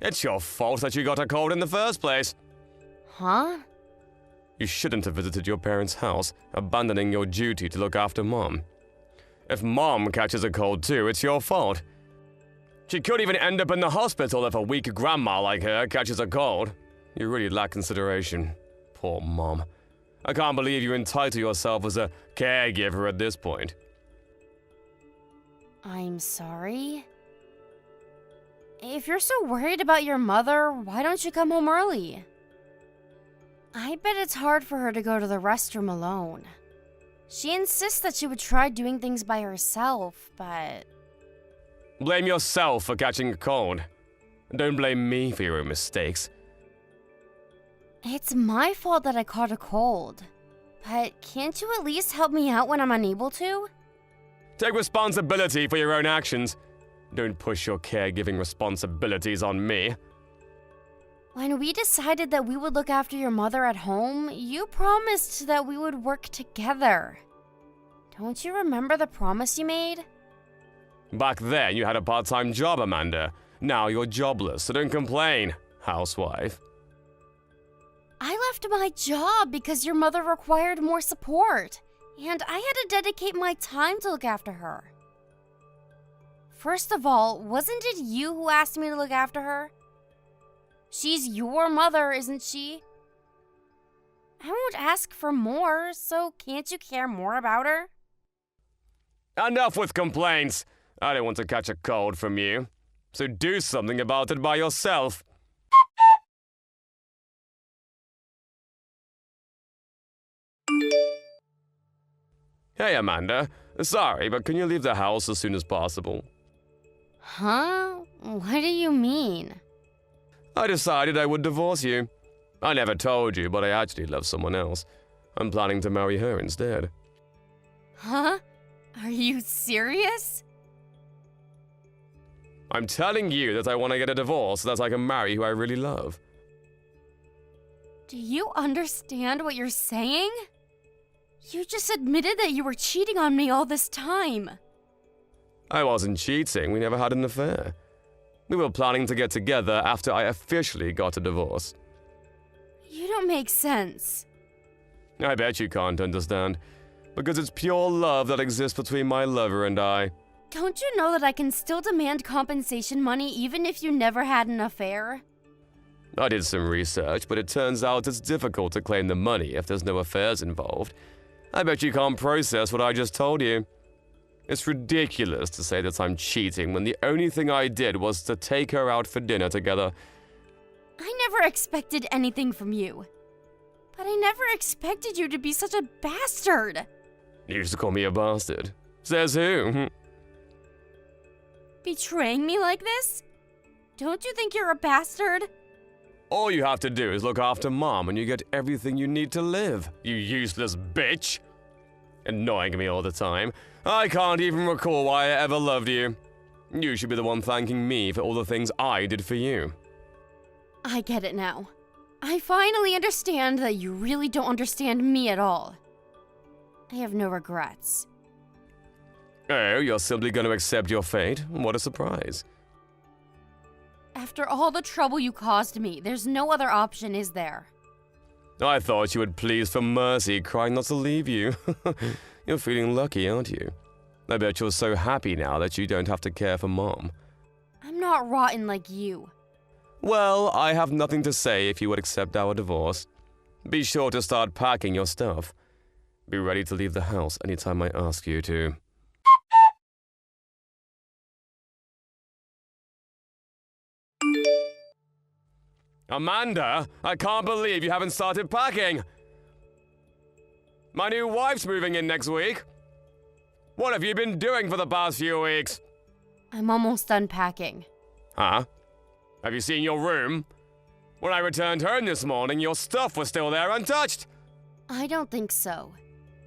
It's your fault that you got a cold in the first place. Huh? You shouldn't have visited your parents' house, abandoning your duty to look after Mom. If Mom catches a cold too, it's your fault. She could even end up in the hospital if a weak grandma like her catches a cold. You really lack consideration. Poor Mom. I can't believe you entitle yourself as a caregiver at this point. I'm sorry. If you're so worried about your mother, why don't you come home early? I bet it's hard for her to go to the restroom alone. She insists that she would try doing things by herself, but... Blame yourself for catching a cold. Don't blame me for your own mistakes. It's my fault that I caught a cold. But can't you at least help me out when I'm unable to? Take responsibility for your own actions. Don't push your caregiving responsibilities on me. When we decided that we would look after your mother at home, you promised that we would work together. Don't you remember the promise you made? Back then, you had a part-time job, Amanda. Now you're jobless, so don't complain, housewife. I left my job because your mother required more support, and I had to dedicate my time to look after her. First of all, wasn't it you who asked me to look after her? She's your mother, isn't she? I won't ask for more, so can't you care more about her? Enough with complaints. I don't want to catch a cold from you. So do something about it by yourself. Hey, Amanda. Sorry, but can you leave the house as soon as possible? Huh? What do you mean? I decided I would divorce you. I never told you, but I actually love someone else. I'm planning to marry her instead. Huh? Are you serious? I'm telling you that I want to get a divorce so that I can marry who I really love. Do you understand what you're saying? You just admitted that you were cheating on me all this time. I wasn't cheating, we never had an affair. We were planning to get together after I officially got a divorce. You don't make sense. I bet you can't understand, because it's pure love that exists between my lover and I. Don't you know that I can still demand compensation money even if you never had an affair? I did some research, but it turns out it's difficult to claim the money if there's no affairs involved. I bet you can't process what I just told you. It's ridiculous to say that I'm cheating when the only thing I did was to take her out for dinner together. I never expected anything from you. But I never expected you to be such a bastard. You used to call me a bastard. Says who? Betraying me like this? Don't you think you're a bastard? All you have to do is look after Mom and you get everything you need to live, you useless bitch. Annoying me all the time. I can't even recall why I ever loved you. You should be the one thanking me for all the things I did for you. I get it now. I finally understand that you really don't understand me at all. I have no regrets. Oh, you're simply going to accept your fate? What a surprise. After all the trouble you caused me, there's no other option, is there? I thought you would plead for mercy, crying not to leave you. You're feeling lucky, aren't you? I bet you're so happy now that you don't have to care for Mom. I'm not rotten like you. Well, I have nothing to say if you would accept our divorce. Be sure to start packing your stuff. Be ready to leave the house anytime I ask you to. Amanda, I can't believe you haven't started packing. My new wife's moving in next week. What have you been doing for the past few weeks? I'm almost done packing. Huh? Have you seen your room? When I returned home this morning, your stuff was still there untouched. I don't think so.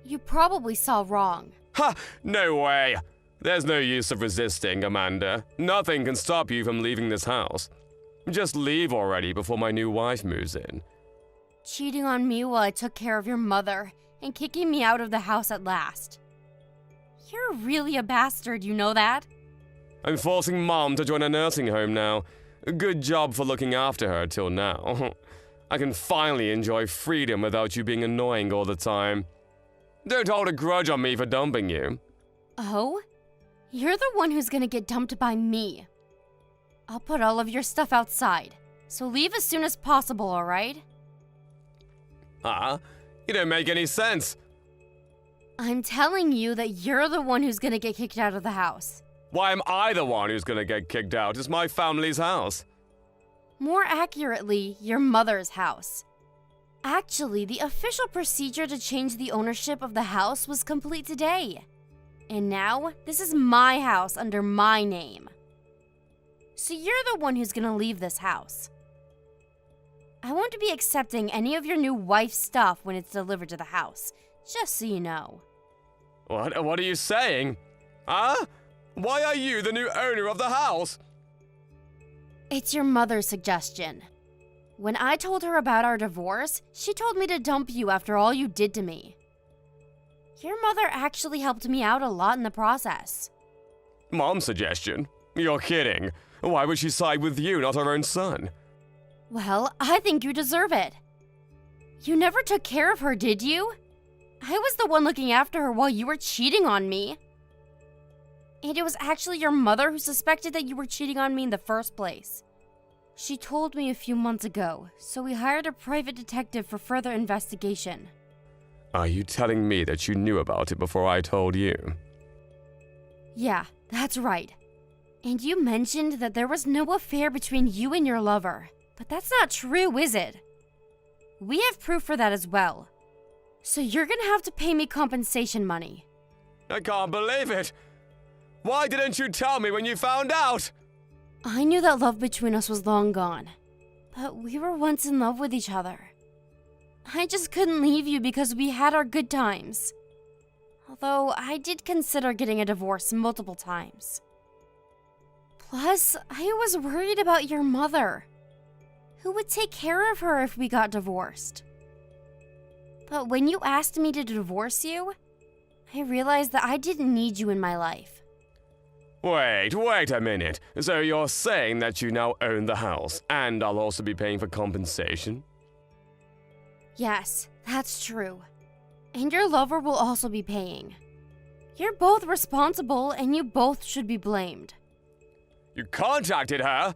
You probably saw wrong. Ha! No way! There's no use of resisting, Amanda. Nothing can stop you from leaving this house. Just leave already before my new wife moves in. Cheating on me while I took care of your mother and kicking me out of the house at last. You're really a bastard, you know that? I'm forcing Mom to join a nursing home now. Good job for looking after her till now. I can finally enjoy freedom without you being annoying all the time. Don't hold a grudge on me for dumping you. Oh? You're the one who's gonna get dumped by me. I'll put all of your stuff outside, so leave as soon as possible, alright? You don't make any sense. I'm telling you that you're the one who's gonna get kicked out of the house. Why am I the one who's gonna get kicked out? It's my family's house. More accurately, your mother's house. Actually, the official procedure to change the ownership of the house was complete today. And now, this is my house under my name. So you're the one who's gonna leave this house. I won't be accepting any of your new wife's stuff when it's delivered to the house, just so you know. What are you saying? Huh? Why are you the new owner of the house? It's your mother's suggestion. When I told her about our divorce, she told me to dump you after all you did to me. Your mother actually helped me out a lot in the process. Mom's suggestion? You're kidding. Why would she side with you, not her own son? Well, I think you deserve it. You never took care of her, did you? I was the one looking after her while you were cheating on me. And it was actually your mother who suspected that you were cheating on me in the first place. She told me a few months ago, so we hired a private detective for further investigation. Are you telling me that you knew about it before I told you? Yeah, that's right. And you mentioned that there was no affair between you and your lover. But that's not true, is it? We have proof for that as well. So you're gonna have to pay me compensation money. I can't believe it! Why didn't you tell me when you found out? I knew that love between us was long gone. But we were once in love with each other. I just couldn't leave you because we had our good times. Although I did consider getting a divorce multiple times. Plus, I was worried about your mother. Who would take care of her if we got divorced? But when you asked me to divorce you, I realized that I didn't need you in my life. Wait a minute. So you're saying that you now own the house, and I'll also be paying for compensation? Yes, that's true. And your lover will also be paying. You're both responsible and you both should be blamed. You contacted her?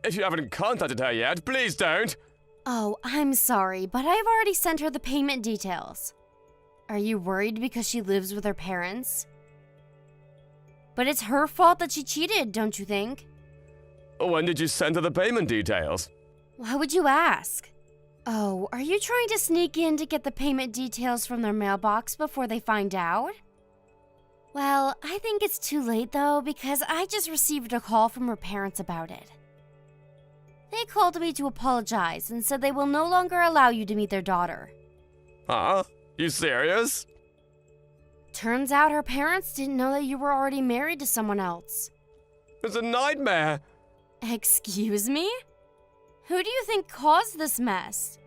If you haven't contacted her yet, please don't. Oh, I'm sorry, but I've already sent her the payment details. Are you worried because she lives with her parents? But it's her fault that she cheated, don't you think? When did you send her the payment details? Why would you ask? Oh, are you trying to sneak in to get the payment details from their mailbox before they find out? Well, I think it's too late though, because I just received a call from her parents about it. They called me to apologize and said they will no longer allow you to meet their daughter. Huh? You serious? Turns out her parents didn't know that you were already married to someone else. It's a nightmare. Excuse me? Who do you think caused this mess?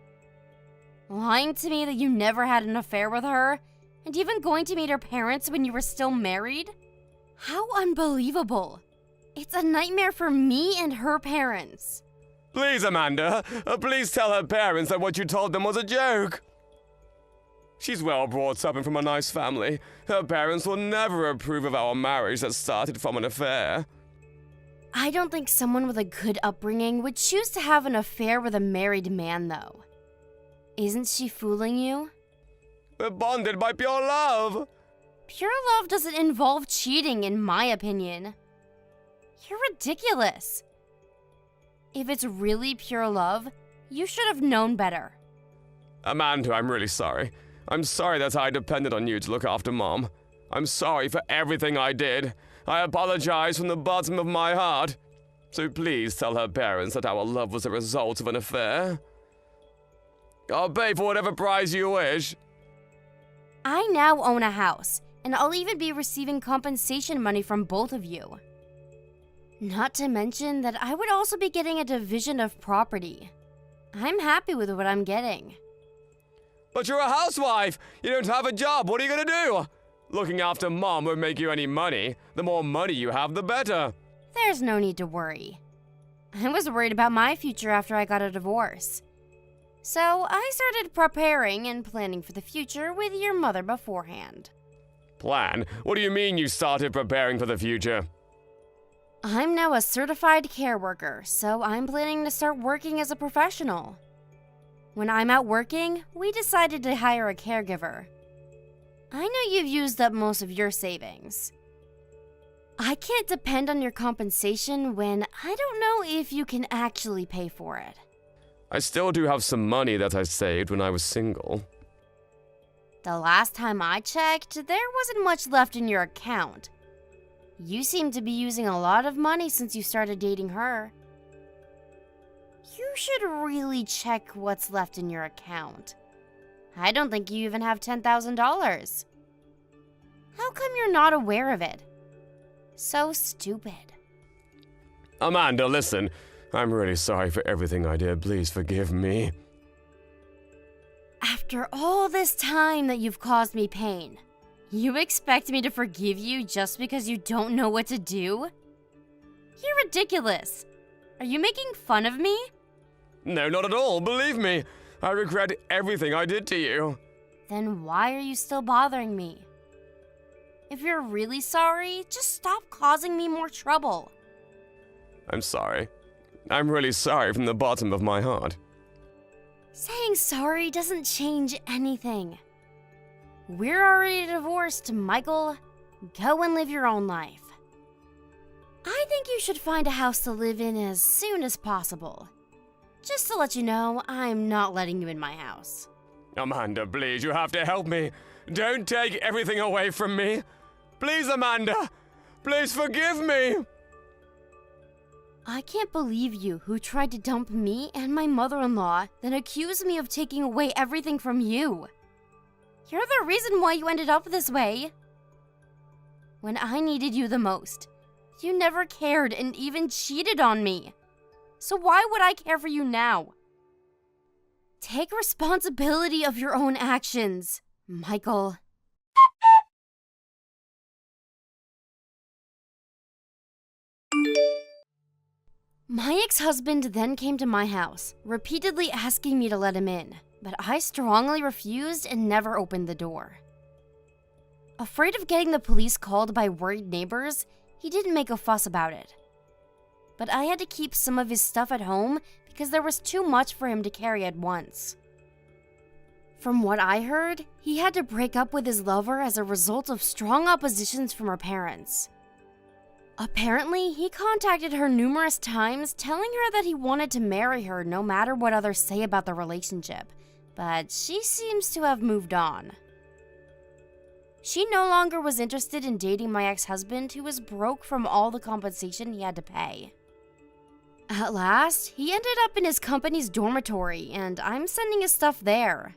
Lying to me that you never had an affair with her, and even going to meet her parents when you were still married? How unbelievable. It's a nightmare for me and her parents. Please, Amanda, please tell her parents that what you told them was a joke. She's well brought up and from a nice family. Her parents will never approve of our marriage that started from an affair. I don't think someone with a good upbringing would choose to have an affair with a married man, though. Isn't she fooling you? We're bonded by pure love. Pure love doesn't involve cheating, in my opinion. You're ridiculous. If it's really pure love, you should have known better. Amanda, I'm really sorry. I'm sorry that I depended on you to look after Mom. I'm sorry for everything I did. I apologize from the bottom of my heart. So please tell her parents that our love was a result of an affair. I'll pay for whatever price you wish. I now own a house, and I'll even be receiving compensation money from both of you. Not to mention that I would also be getting a division of property. I'm happy with what I'm getting. But you're a housewife! You don't have a job, what are you gonna do? Looking after Mom won't make you any money. The more money you have, the better. There's no need to worry. I was worried about my future after I got a divorce. So I started preparing and planning for the future with your mother beforehand. Plan? What do you mean you started preparing for the future? I'm now a certified care worker, so I'm planning to start working as a professional. When I'm out working, we decided to hire a caregiver. I know you've used up most of your savings. I can't depend on your compensation when I don't know if you can actually pay for it. I still do have some money that I saved when I was single. The last time I checked, there wasn't much left in your account. You seem to be using a lot of money since you started dating her. You should really check what's left in your account. I don't think you even have $10,000. How come you're not aware of it? So stupid. Amanda, listen. I'm really sorry for everything I did. Please forgive me. After all this time that you've caused me pain, you expect me to forgive you just because you don't know what to do? You're ridiculous. Are you making fun of me? No, not at all. Believe me. I regret everything I did to you. Then why are you still bothering me? If you're really sorry, just stop causing me more trouble. I'm sorry. I'm really sorry from the bottom of my heart. Saying sorry doesn't change anything. We're already divorced, Michael. Go and live your own life. I think you should find a house to live in as soon as possible. Just to let you know, I'm not letting you in my house. Amanda, please, you have to help me. Don't take everything away from me. Please, Amanda. Please forgive me. I can't believe you who tried to dump me and my mother-in-law, then accused me of taking away everything from you. You're the reason why you ended up this way. When I needed you the most, you never cared and even cheated on me. So why would I care for you now? Take responsibility of your own actions, Michael. My ex-husband then came to my house, repeatedly asking me to let him in. but I strongly refused and never opened the door. Afraid of getting the police called by worried neighbors, he didn't make a fuss about it. But I had to keep some of his stuff at home because there was too much for him to carry at once. From what I heard, he had to break up with his lover as a result of strong oppositions from her parents. Apparently, he contacted her numerous times telling her that he wanted to marry her no matter what others say about the relationship, but she seems to have moved on. She no longer was interested in dating my ex-husband, who was broke from all the compensation he had to pay. At last, he ended up in his company's dormitory, and I'm sending his stuff there.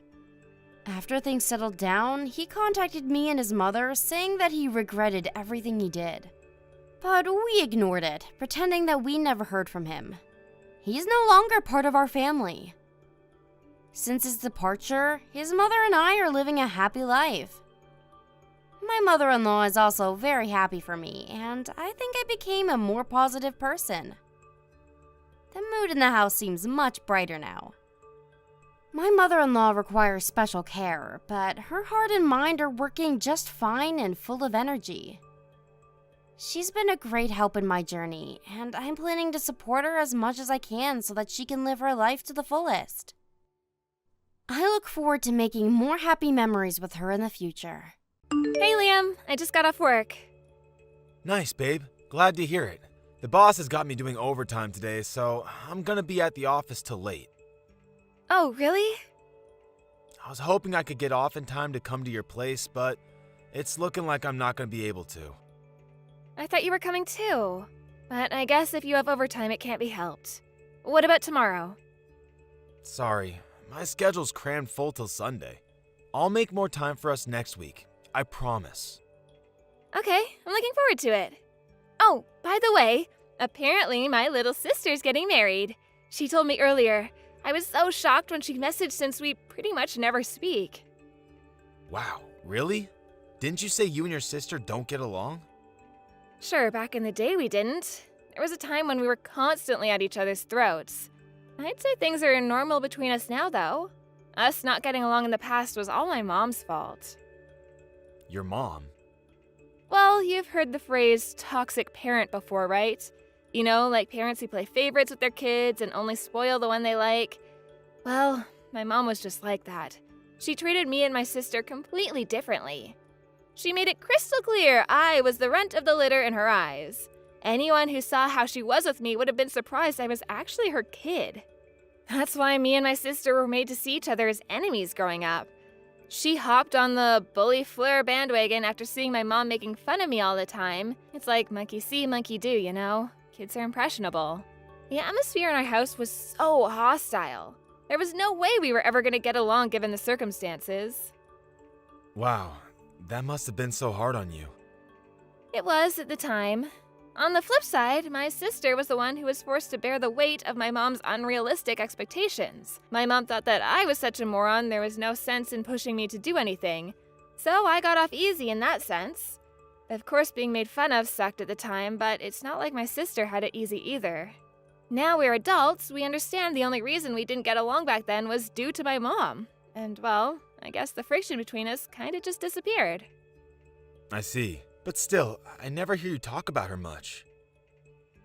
After things settled down, he contacted me and his mother, saying that he regretted everything he did. But we ignored it, pretending that we never heard from him. He's no longer part of our family. Since his departure, his mother and I are living a happy life. My mother-in-law is also very happy for me, and I think I became a more positive person. The mood in the house seems much brighter now. My mother-in-law requires special care, but her heart and mind are working just fine and full of energy. She's been a great help in my journey, and I'm planning to support her as much as I can so that she can live her life to the fullest. I look forward to making more happy memories with her in the future. Hey Liam, I just got off work. Nice, babe. Glad to hear it. The boss has got me doing overtime today, so I'm gonna be at the office till late. Oh, really? I was hoping I could get off in time to come to your place, but it's looking like I'm not gonna be able to. I thought you were coming too. But I guess if you have overtime, it can't be helped. What about tomorrow? Sorry, my schedule's crammed full till Sunday. I'll make more time for us next week. I promise. Okay, I'm looking forward to it. Oh, by the way, apparently my little sister's getting married. She told me earlier. I was so shocked when she messaged since we pretty much never speak. Wow, really? Didn't you say you and your sister don't get along? Sure, back in the day we didn't. There was a time when we were constantly at each other's throats. I'd say things are normal between us now, though. Us not getting along in the past was all my mom's fault. Your mom? Well, you've heard the phrase toxic parent before, right? You know, like parents who play favorites with their kids and only spoil the one they like. Well, my mom was just like that. She treated me and my sister completely differently. She made it crystal clear I was the runt of the litter in her eyes. Anyone who saw how she was with me would have been surprised I was actually her kid. That's why me and my sister were made to see each other as enemies growing up. She hopped on the bully Fleur bandwagon after seeing my mom making fun of me all the time. It's like monkey see, monkey do, you know? Kids are impressionable. The atmosphere in our house was so hostile. There was no way we were ever going to get along given the circumstances. Wow, that must have been so hard on you. It was at the time. On the flip side, my sister was the one who was forced to bear the weight of my mom's unrealistic expectations. My mom thought that I was such a moron there was no sense in pushing me to do anything. So I got off easy in that sense. Of course, being made fun of sucked at the time, but it's not like my sister had it easy either. Now we're adults, we understand the only reason we didn't get along back then was due to my mom. And well, I guess the friction between us kinda just disappeared. I see. But still, I never hear you talk about her much.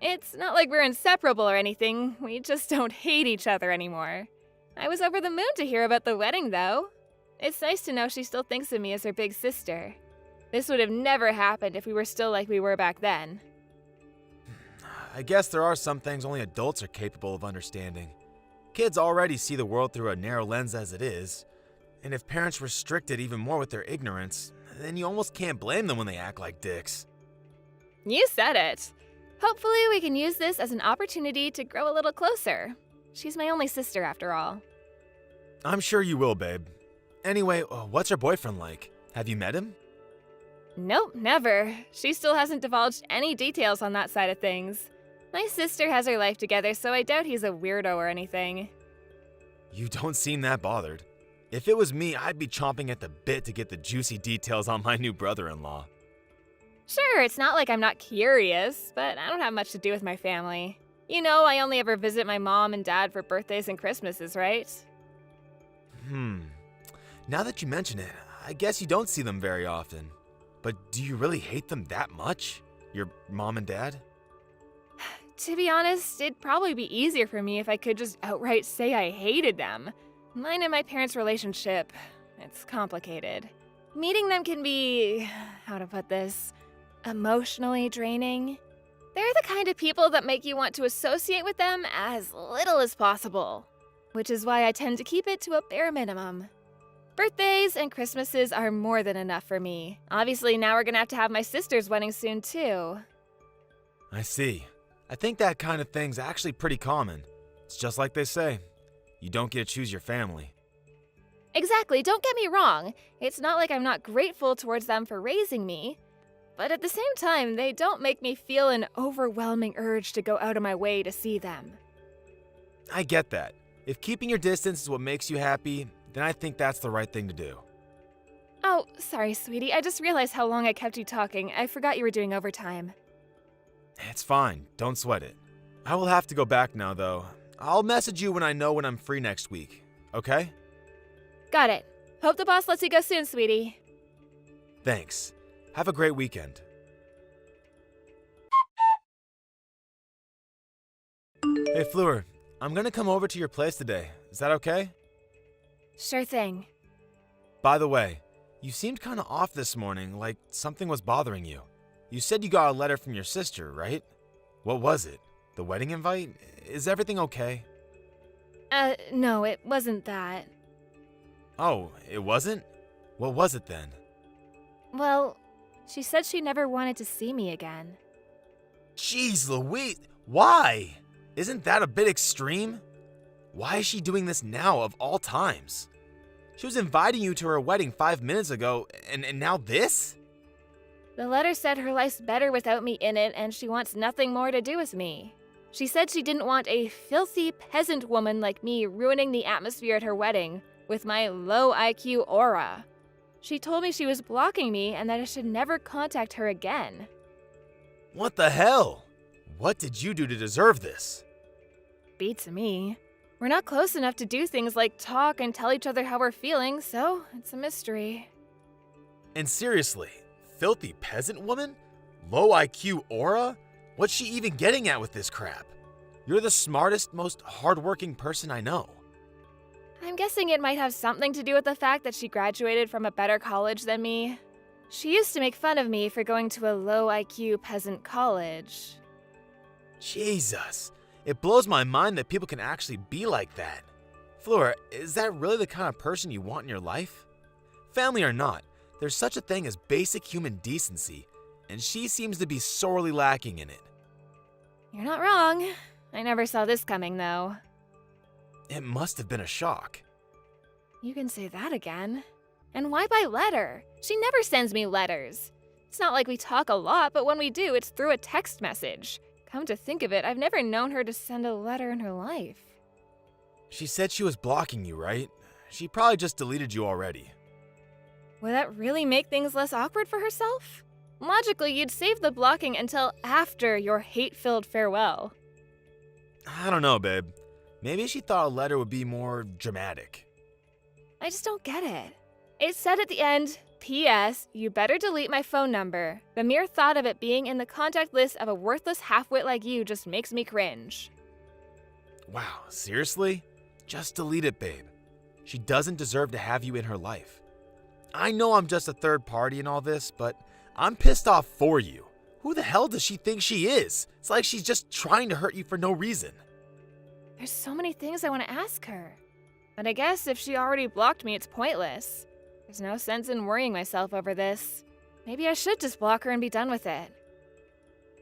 It's not like we're inseparable or anything, we just don't hate each other anymore. I was over the moon to hear about the wedding, though. It's nice to know she still thinks of me as her big sister. This would have never happened if we were still like we were back then. I guess there are some things only adults are capable of understanding. Kids already see the world through a narrow lens as it is, and if parents restrict it even more with their ignorance, then you almost can't blame them when they act like dicks. You said it. Hopefully we can use this as an opportunity to grow a little closer. She's my only sister after all. I'm sure you will, babe. Anyway, what's her boyfriend like? Have you met him? Nope, never. She still hasn't divulged any details on that side of things. My sister has her life together, so I doubt he's a weirdo or anything. You don't seem that bothered. If it was me, I'd be chomping at the bit to get the juicy details on my new brother-in-law. Sure, it's not like I'm not curious, but I don't have much to do with my family. You know, I only ever visit my mom and dad for birthdays and Christmases, right? Now that you mention it, I guess you don't see them very often. But do you really hate them that much? Your mom and dad? To be honest, it'd probably be easier for me if I could just outright say I hated them. Mine and my parents' relationship, it's complicated. Meeting them can be, how to put this, emotionally draining. They're the kind of people that make you want to associate with them as little as possible, which is why I tend to keep it to a bare minimum. Birthdays and Christmases are more than enough for me. Obviously, now we're gonna have to have my sister's wedding soon, too. I see. I think that kind of thing's actually pretty common. It's just like they say, you don't get to choose your family. Exactly, don't get me wrong. It's not like I'm not grateful towards them for raising me. But at the same time, they don't make me feel an overwhelming urge to go out of my way to see them. I get that. If keeping your distance is what makes you happy, then I think that's the right thing to do. Oh, sorry, sweetie. I just realized how long I kept you talking. I forgot you were doing overtime. It's fine. Don't sweat it. I will have to go back now, though. I'll message you when I know when I'm free next week. Okay? Got it. Hope the boss lets you go soon, sweetie. Thanks. Have a great weekend. Hey, Fleur. I'm gonna come over to your place today. Is that okay? Sure thing. By the way, you seemed kinda off this morning, like something was bothering you. You said you got a letter from your sister, right? What was it? The wedding invite? Is everything okay? No, it wasn't that. Oh, it wasn't? What was it then? Well, she said she never wanted to see me again. Jeez Louise, why? Isn't that a bit extreme? Why is she doing this now of all times? She was inviting you to her wedding 5 minutes ago, and now this? The letter said her life's better without me in it, and she wants nothing more to do with me. She said she didn't want a filthy peasant woman like me ruining the atmosphere at her wedding with my low IQ aura. She told me she was blocking me and that I should never contact her again. What the hell? What did you do to deserve this? Beats me. We're not close enough to do things like talk and tell each other how we're feeling, so it's a mystery. And seriously, filthy peasant woman? Low IQ aura? What's she even getting at with this crap? You're the smartest, most hardworking person I know. I'm guessing it might have something to do with the fact that she graduated from a better college than me. She used to make fun of me for going to a low IQ peasant college. Jesus, it blows my mind that people can actually be like that. Flora, is that really the kind of person you want in your life? Family or not, there's such a thing as basic human decency, and she seems to be sorely lacking in it. You're not wrong. I never saw this coming, though. It must have been a shock. You can say that again. And why by letter? She never sends me letters. It's not like we talk a lot, but when we do, it's through a text message. Come to think of it, I've never known her to send a letter in her life. She said she was blocking you, right? She probably just deleted you already. Would that really make things less awkward for herself? Logically, you'd save the blocking until after your hate-filled farewell. I don't know, babe. Maybe she thought a letter would be more dramatic. I just don't get it. It said at the end, P.S. You better delete my phone number. The mere thought of it being in the contact list of a worthless half-wit like you just makes me cringe. Wow, seriously? Just delete it, babe. She doesn't deserve to have you in her life. I know I'm just a third party in all this, but I'm pissed off for you. Who the hell does she think she is? It's like she's just trying to hurt you for no reason. There's so many things I want to ask her. But I guess if she already blocked me, it's pointless. There's no sense in worrying myself over this. Maybe I should just block her and be done with it.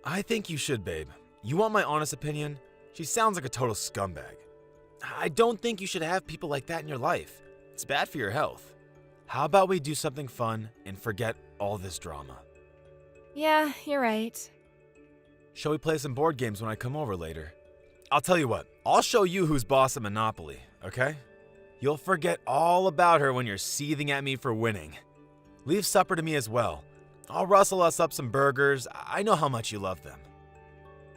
I think you should, babe. You want my honest opinion? She sounds like a total scumbag. I don't think you should have people like that in your life. It's bad for your health. How about we do something fun and forget all this drama? Yeah, you're right. Shall we play some board games when I come over later? I'll tell you what, I'll show you who's boss at Monopoly, okay? You'll forget all about her when you're seething at me for winning. Leave supper to me as well. I'll rustle us up some burgers. I know how much you love them.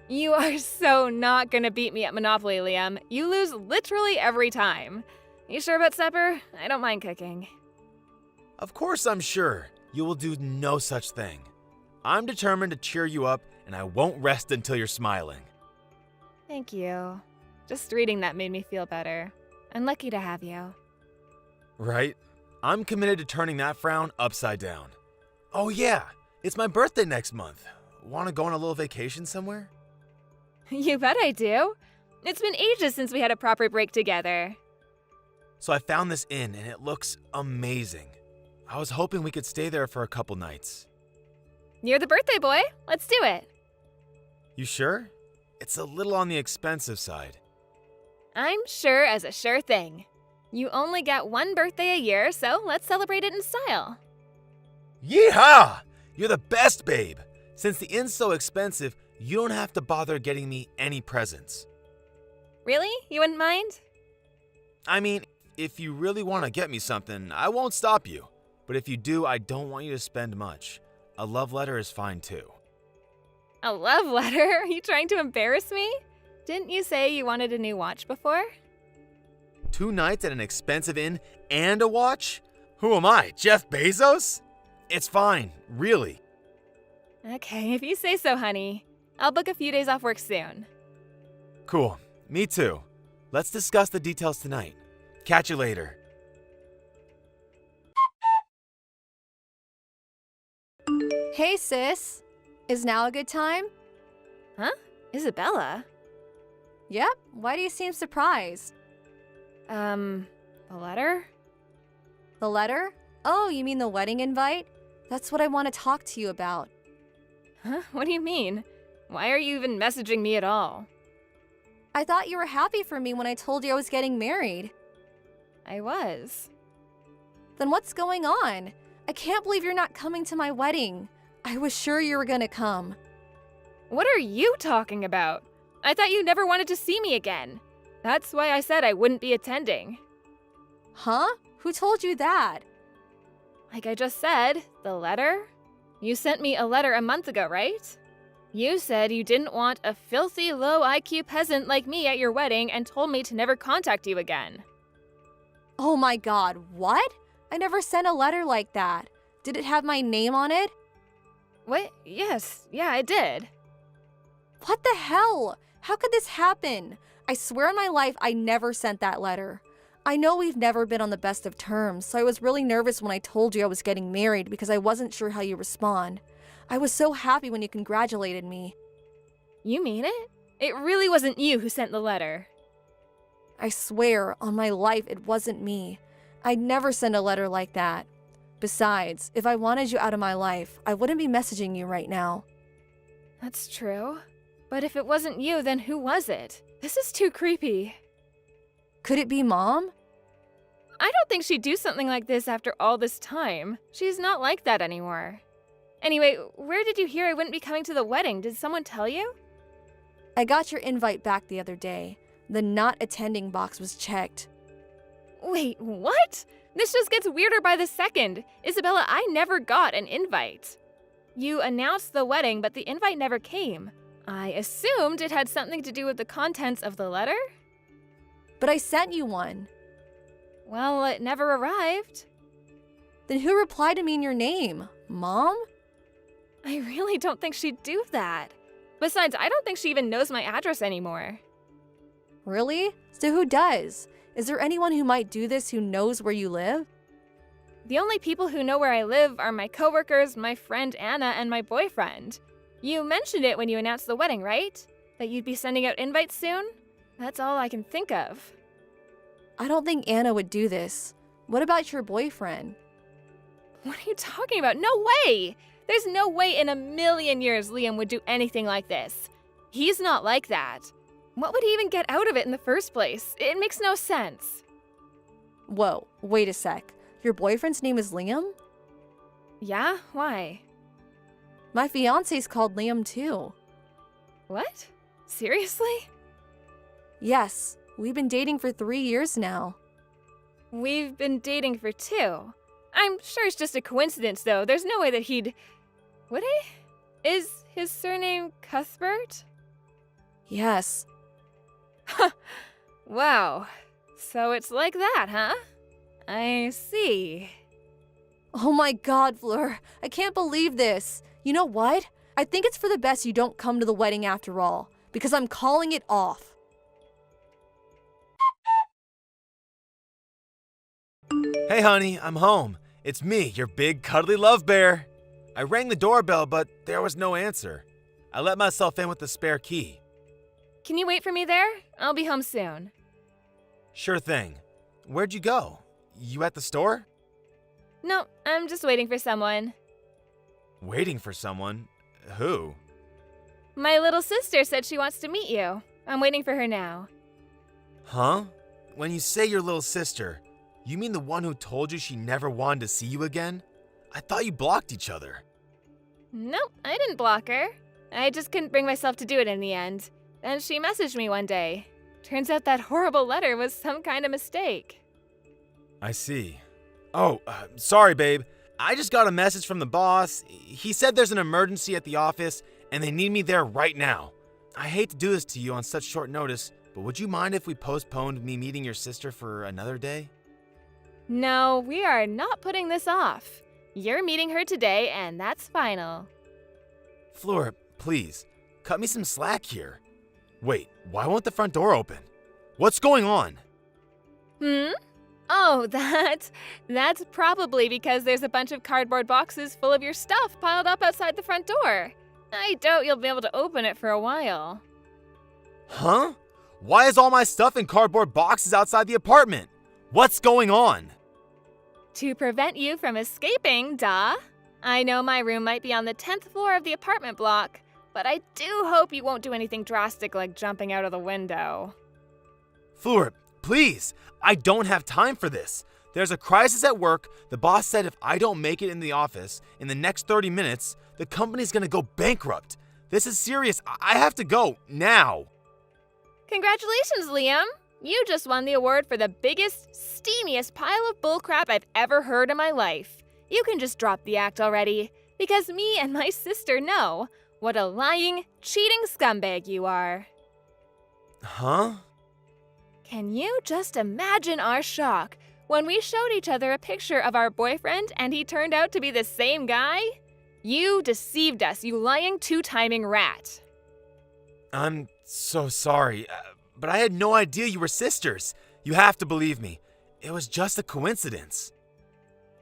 You are so not gonna beat me at Monopoly, Liam. You lose literally every time. You sure about supper? I don't mind cooking. Of course I'm sure. You will do no such thing. I'm determined to cheer you up, and I won't rest until you're smiling. Thank you. Just reading that made me feel better. I'm lucky to have you. Right? I'm committed to turning that frown upside down. Oh yeah, it's my birthday next month. Want to go on a little vacation somewhere? You bet I do. It's been ages since we had a proper break together. So I found this inn, and it looks amazing. I was hoping we could stay there for a couple nights. You're the birthday boy. Let's do it. You sure? It's a little on the expensive side. I'm sure as a sure thing. You only get one birthday a year, so let's celebrate it in style. Yeehaw! You're the best, babe. Since the inn's so expensive, you don't have to bother getting me any presents. Really? You wouldn't mind? I mean, if you really want to get me something, I won't stop you. But if you do, I don't want you to spend much. A love letter is fine too. A love letter? Are you trying to embarrass me? Didn't you say you wanted a new watch before? 2 nights at an expensive inn and a watch? Who am I, Jeff Bezos? It's fine, really. Okay, if you say so, honey. I'll book a few days off work soon. Cool, me too. Let's discuss the details tonight. Catch you later. Hey, sis. Is now a good time? Huh? Isabella? Yep. Why do you seem surprised? The letter? The letter? Oh, you mean the wedding invite? That's what I want to talk to you about. Huh? What do you mean? Why are you even messaging me at all? I thought you were happy for me when I told you I was getting married. I was. Then what's going on? I can't believe you're not coming to my wedding. I was sure you were gonna come. What are you talking about? I thought you never wanted to see me again. That's why I said I wouldn't be attending. Huh? Who told you that? Like I just said, the letter? You sent me a letter a month ago, right? You said you didn't want a filthy, low IQ peasant like me at your wedding and told me to never contact you again. Oh my god, what? I never sent a letter like that. Did it have my name on it? What? Yes, yeah, I did. What the hell? How could this happen? I swear on my life I never sent that letter. I know we've never been on the best of terms, so I was really nervous when I told you I was getting married because I wasn't sure how you respond. I was so happy when you congratulated me. You mean it? It really wasn't you who sent the letter. I swear on my life it wasn't me. I'd never send a letter like that. Besides, if I wanted you out of my life, I wouldn't be messaging you right now. That's true. But if it wasn't you, then who was it? This is too creepy. Could it be Mom? I don't think she'd do something like this after all this time. She's not like that anymore. Anyway, where did you hear I wouldn't be coming to the wedding? Did someone tell you? I got your invite back the other day. The not attending box was checked. Wait, what? This just gets weirder by the second. Isabella, I never got an invite. You announced the wedding, but the invite never came. I assumed it had something to do with the contents of the letter? But I sent you one. Well, it never arrived. Then who replied to me in your name? Mom? I really don't think she'd do that. Besides, I don't think she even knows my address anymore. Really? So who does? Is there anyone who might do this who knows where you live? The only people who know where I live are my coworkers, my friend Anna, and my boyfriend. You mentioned it when you announced the wedding, right? That you'd be sending out invites soon? That's all I can think of. I don't think Anna would do this. What about your boyfriend? What are you talking about? No way! There's no way in a million years Liam would do anything like this. He's not like that. What would he even get out of it in the first place? It makes no sense. Whoa, wait a sec. Your boyfriend's name is Liam? Yeah? Why? My fiance's called Liam too. What? Seriously? Yes, we've been dating for 3 years now. We've been dating for 2. I'm sure it's just a coincidence, though. There's no way that he'd... Would he? Is his surname Cuthbert? Yes. Wow. So it's like that, huh? I see. Oh my god, Fleur. I can't believe this. You know what? I think it's for the best you don't come to the wedding after all, because I'm calling it off. Hey, honey, I'm home. It's me, your big, cuddly love bear. I rang the doorbell, but there was no answer. I let myself in with the spare key. Can you wait for me there? I'll be home soon. Sure thing. Where'd you go? You at the store? No, I'm just waiting for someone. Waiting for someone? Who? My little sister said she wants to meet you. I'm waiting for her now. Huh? When you say your little sister, you mean the one who told you she never wanted to see you again? I thought you blocked each other. Nope, I didn't block her. I just couldn't bring myself to do it in the end. Then she messaged me one day. Turns out that horrible letter was some kind of mistake. I see. Oh, sorry, babe. I just got a message from the boss. He said there's an emergency at the office and they need me there right now. I hate to do this to you on such short notice, but would you mind if we postponed me meeting your sister for another day? No, we are not putting this off. You're meeting her today, and that's final. Fleur, please, cut me some slack here. Wait, why won't the front door open? What's going on? Oh, that's probably because there's a bunch of cardboard boxes full of your stuff piled up outside the front door. I doubt you'll be able to open it for a while. Huh? Why is all my stuff in cardboard boxes outside the apartment? What's going on? To prevent you from escaping, duh. I know my room might be on the 10th floor of the apartment block, but I do hope you won't do anything drastic like jumping out of the window. Fleur, please, I don't have time for this. There's a crisis at work. The boss said if I don't make it in the office in the next 30 minutes, the company's gonna go bankrupt. This is serious. I have to go now. Congratulations, Liam. You just won the award for the biggest, steamiest pile of bullcrap I've ever heard in my life. You can just drop the act already, because me and my sister know what a lying, cheating scumbag you are. Huh? Can you just imagine our shock when we showed each other a picture of our boyfriend and he turned out to be the same guy? You deceived us, you lying two-timing rat. I'm so sorry, but I had no idea you were sisters. You have to believe me. It was just a coincidence.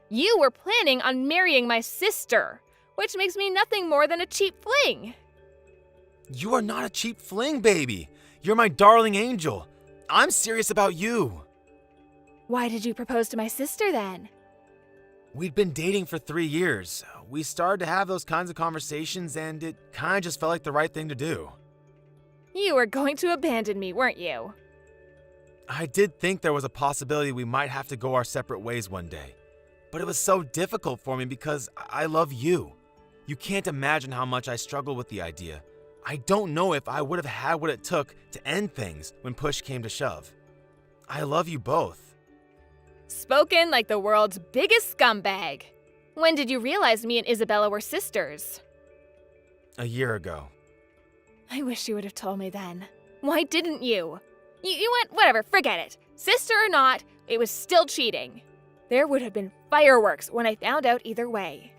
You were planning on marrying my sister, which makes me nothing more than a cheap fling. You are not a cheap fling, baby. You're my darling angel. I'm serious about you. Why did you propose to my sister then? We'd been dating for 3 years. We started to have those kinds of conversations, and it kind of just felt like the right thing to do. You were going to abandon me, weren't you? I did think there was a possibility we might have to go our separate ways one day. But it was so difficult for me because I love you. You can't imagine how much I struggled with the idea. I don't know if I would have had what it took to end things when push came to shove. I love you both. Spoken like the world's biggest scumbag. When did you realize me and Isabella were sisters? A year ago. I wish you would have told me then. Why didn't you? You went, whatever, forget it. Sister or not, it was still cheating. There would have been fireworks when I found out either way.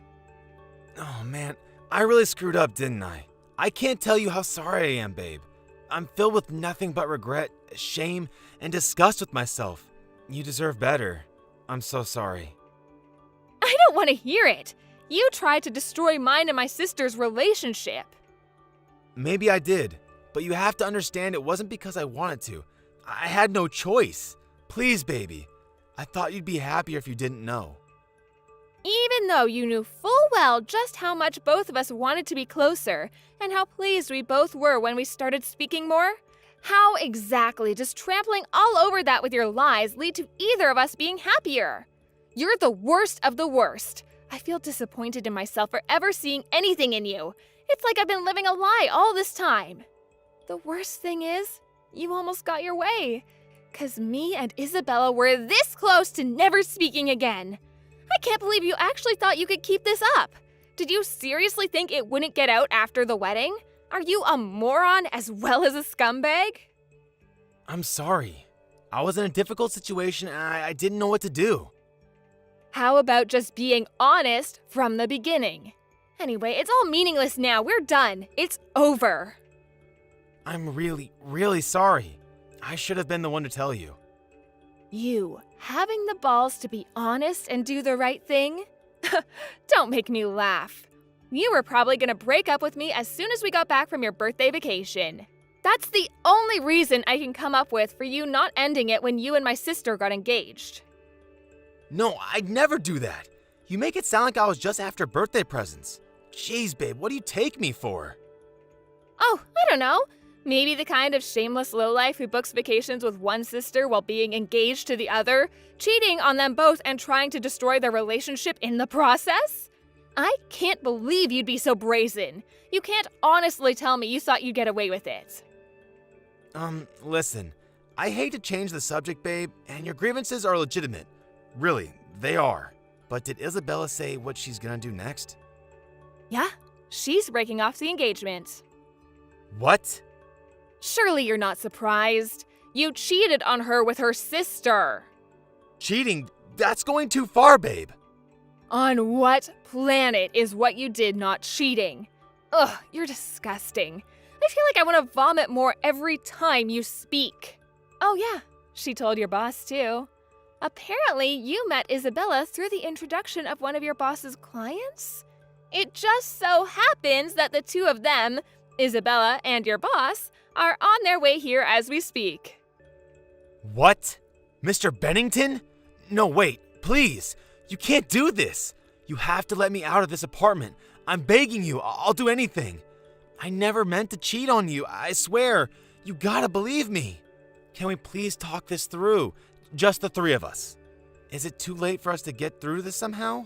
Oh man, I really screwed up, didn't I? I can't tell you how sorry I am, babe. I'm filled with nothing but regret, shame, and disgust with myself. You deserve better. I'm so sorry. I don't want to hear it. You tried to destroy mine and my sister's relationship. Maybe I did, but you have to understand it wasn't because I wanted to. I had no choice. Please, baby. I thought you'd be happier if you didn't know. Even though you knew full well just how much both of us wanted to be closer, and how pleased we both were when we started speaking more, how exactly does trampling all over that with your lies lead to either of us being happier? You're the worst of the worst. I feel disappointed in myself for ever seeing anything in you. It's like I've been living a lie all this time. The worst thing is, you almost got your way. 'Cause me and Isabella were this close to never speaking again. I can't believe you actually thought you could keep this up. Did you seriously think it wouldn't get out after the wedding? Are you a moron as well as a scumbag? I'm sorry. I was in a difficult situation and I didn't know what to do. How about just being honest from the beginning? Anyway, it's all meaningless now. We're done. It's over. I'm really, really sorry. I should have been the one to tell you. You having the balls to be honest and do the right thing? Don't make me laugh. You were probably gonna break up with me as soon as we got back from your birthday vacation. That's the only reason I can come up with for you not ending it when you and my sister got engaged. No, I'd never do that. You make it sound like I was just after birthday presents. Jeez, babe, what do you take me for? Oh, I don't know. Maybe the kind of shameless lowlife who books vacations with one sister while being engaged to the other, cheating on them both and trying to destroy their relationship in the process? I can't believe you'd be so brazen. You can't honestly tell me you thought you'd get away with it. Listen, I hate to change the subject, babe, and your grievances are legitimate. Really, they are. But did Isabella say what she's gonna do next? Yeah, she's breaking off the engagement. What? Surely you're not surprised. You cheated on her with her sister. Cheating? That's going too far, babe. On what planet is what you did not cheating? Ugh, you're disgusting. I feel like I want to vomit more every time you speak. Oh yeah, she told your boss too. Apparently, you met Isabella through the introduction of one of your boss's clients? It just so happens that the two of them, Isabella and your boss, are on their way here as we speak. What? Mr. Bennington? No, wait, please. You can't do this. You have to let me out of this apartment. I'm begging you. I'll do anything. I never meant to cheat on you. I swear. You gotta believe me. Can we please talk this through? Just the three of us. Is it too late for us to get through this somehow?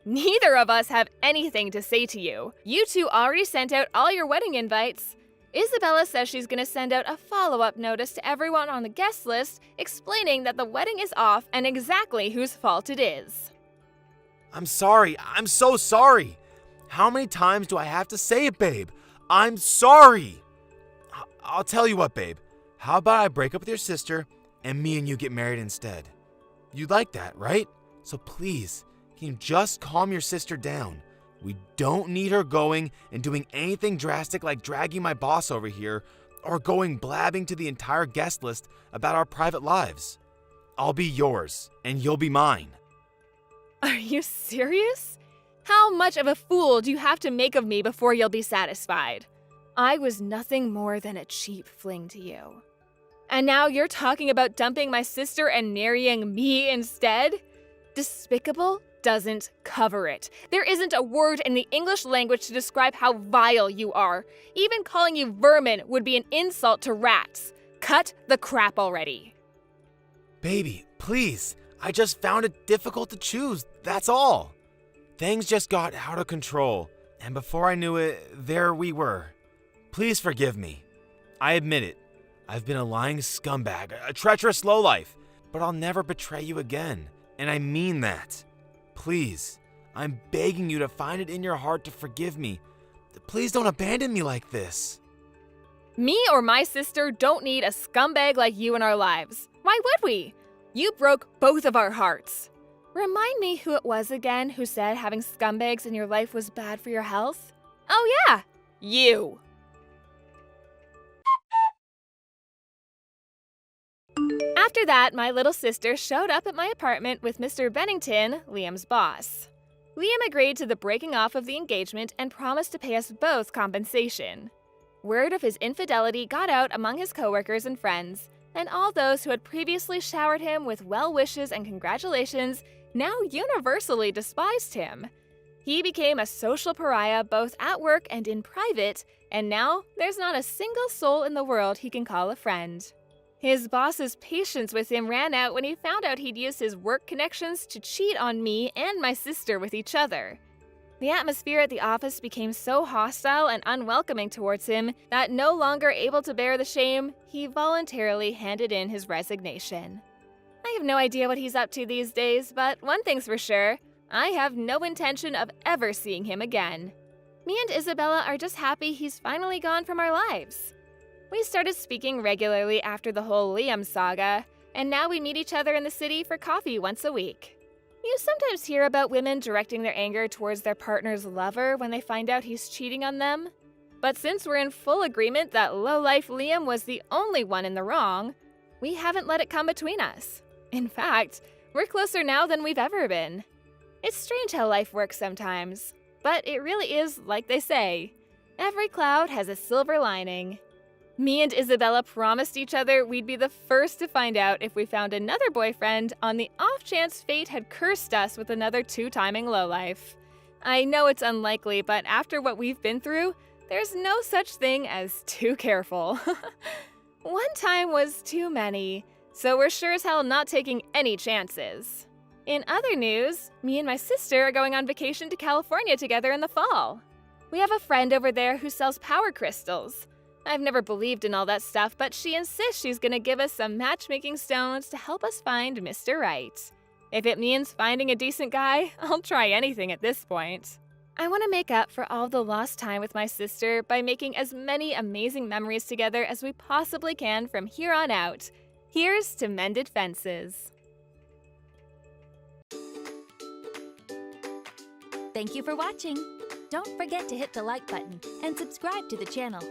Neither of us have anything to say to you. You two already sent out all your wedding invites. Isabella says she's going to send out a follow-up notice to everyone on the guest list explaining that the wedding is off and exactly whose fault it is. I'm sorry. I'm so sorry. How many times do I have to say it, babe? I'm sorry. I'll tell you what, babe. How about I break up with your sister and me and you get married instead? You'd like that, right? So please, can you just calm your sister down? We don't need her going and doing anything drastic like dragging my boss over here or going blabbing to the entire guest list about our private lives. I'll be yours and you'll be mine. Are you serious? How much of a fool do you have to make of me before you'll be satisfied? I was nothing more than a cheap fling to you. And now you're talking about dumping my sister and marrying me instead? Despicable doesn't cover it. There isn't a word in the English language to describe how vile you are. Even calling you vermin would be an insult to rats. Cut the crap already. Baby, please. I just found it difficult to choose, that's all. Things just got out of control, and before I knew it, there we were. Please forgive me. I admit it. I've been a lying scumbag, a treacherous lowlife, but I'll never betray you again, and I mean that. Please, I'm begging you to find it in your heart to forgive me. Please don't abandon me like this. Me or my sister don't need a scumbag like you in our lives. Why would we? You broke both of our hearts. Remind me who it was again who said having scumbags in your life was bad for your health? Oh yeah, you. After that, my little sister showed up at my apartment with Mr. Bennington, Liam's boss. Liam agreed to the breaking off of the engagement and promised to pay us both compensation. Word of his infidelity got out among his coworkers and friends, and all those who had previously showered him with well wishes and congratulations now universally despised him. He became a social pariah both at work and in private, and now there's not a single soul in the world he can call a friend. His boss's patience with him ran out when he found out he'd used his work connections to cheat on me and my sister with each other. The atmosphere at the office became so hostile and unwelcoming towards him that no longer able to bear the shame, he voluntarily handed in his resignation. I have no idea what he's up to these days, but one thing's for sure, I have no intention of ever seeing him again. Me and Isabella are just happy he's finally gone from our lives. We started speaking regularly after the whole Liam saga, and now we meet each other in the city for coffee once a week. You sometimes hear about women directing their anger towards their partner's lover when they find out he's cheating on them. But since we're in full agreement that lowlife Liam was the only one in the wrong, we haven't let it come between us. In fact, we're closer now than we've ever been. It's strange how life works sometimes, but it really is like they say. Every cloud has a silver lining. Me and Isabella promised each other we'd be the first to find out if we found another boyfriend on the off chance fate had cursed us with another two-timing lowlife. I know it's unlikely, but after what we've been through, there's no such thing as too careful. One time was too many, so we're sure as hell not taking any chances. In other news, me and my sister are going on vacation to California together in the fall. We have a friend over there who sells power crystals. I've never believed in all that stuff, but she insists she's gonna give us some matchmaking stones to help us find Mr. Right. If it means finding a decent guy, I'll try anything at this point. I want to make up for all the lost time with my sister by making as many amazing memories together as we possibly can from here on out. Here's to mended fences. Thank you for watching. Don't forget to hit the like button and subscribe to the channel.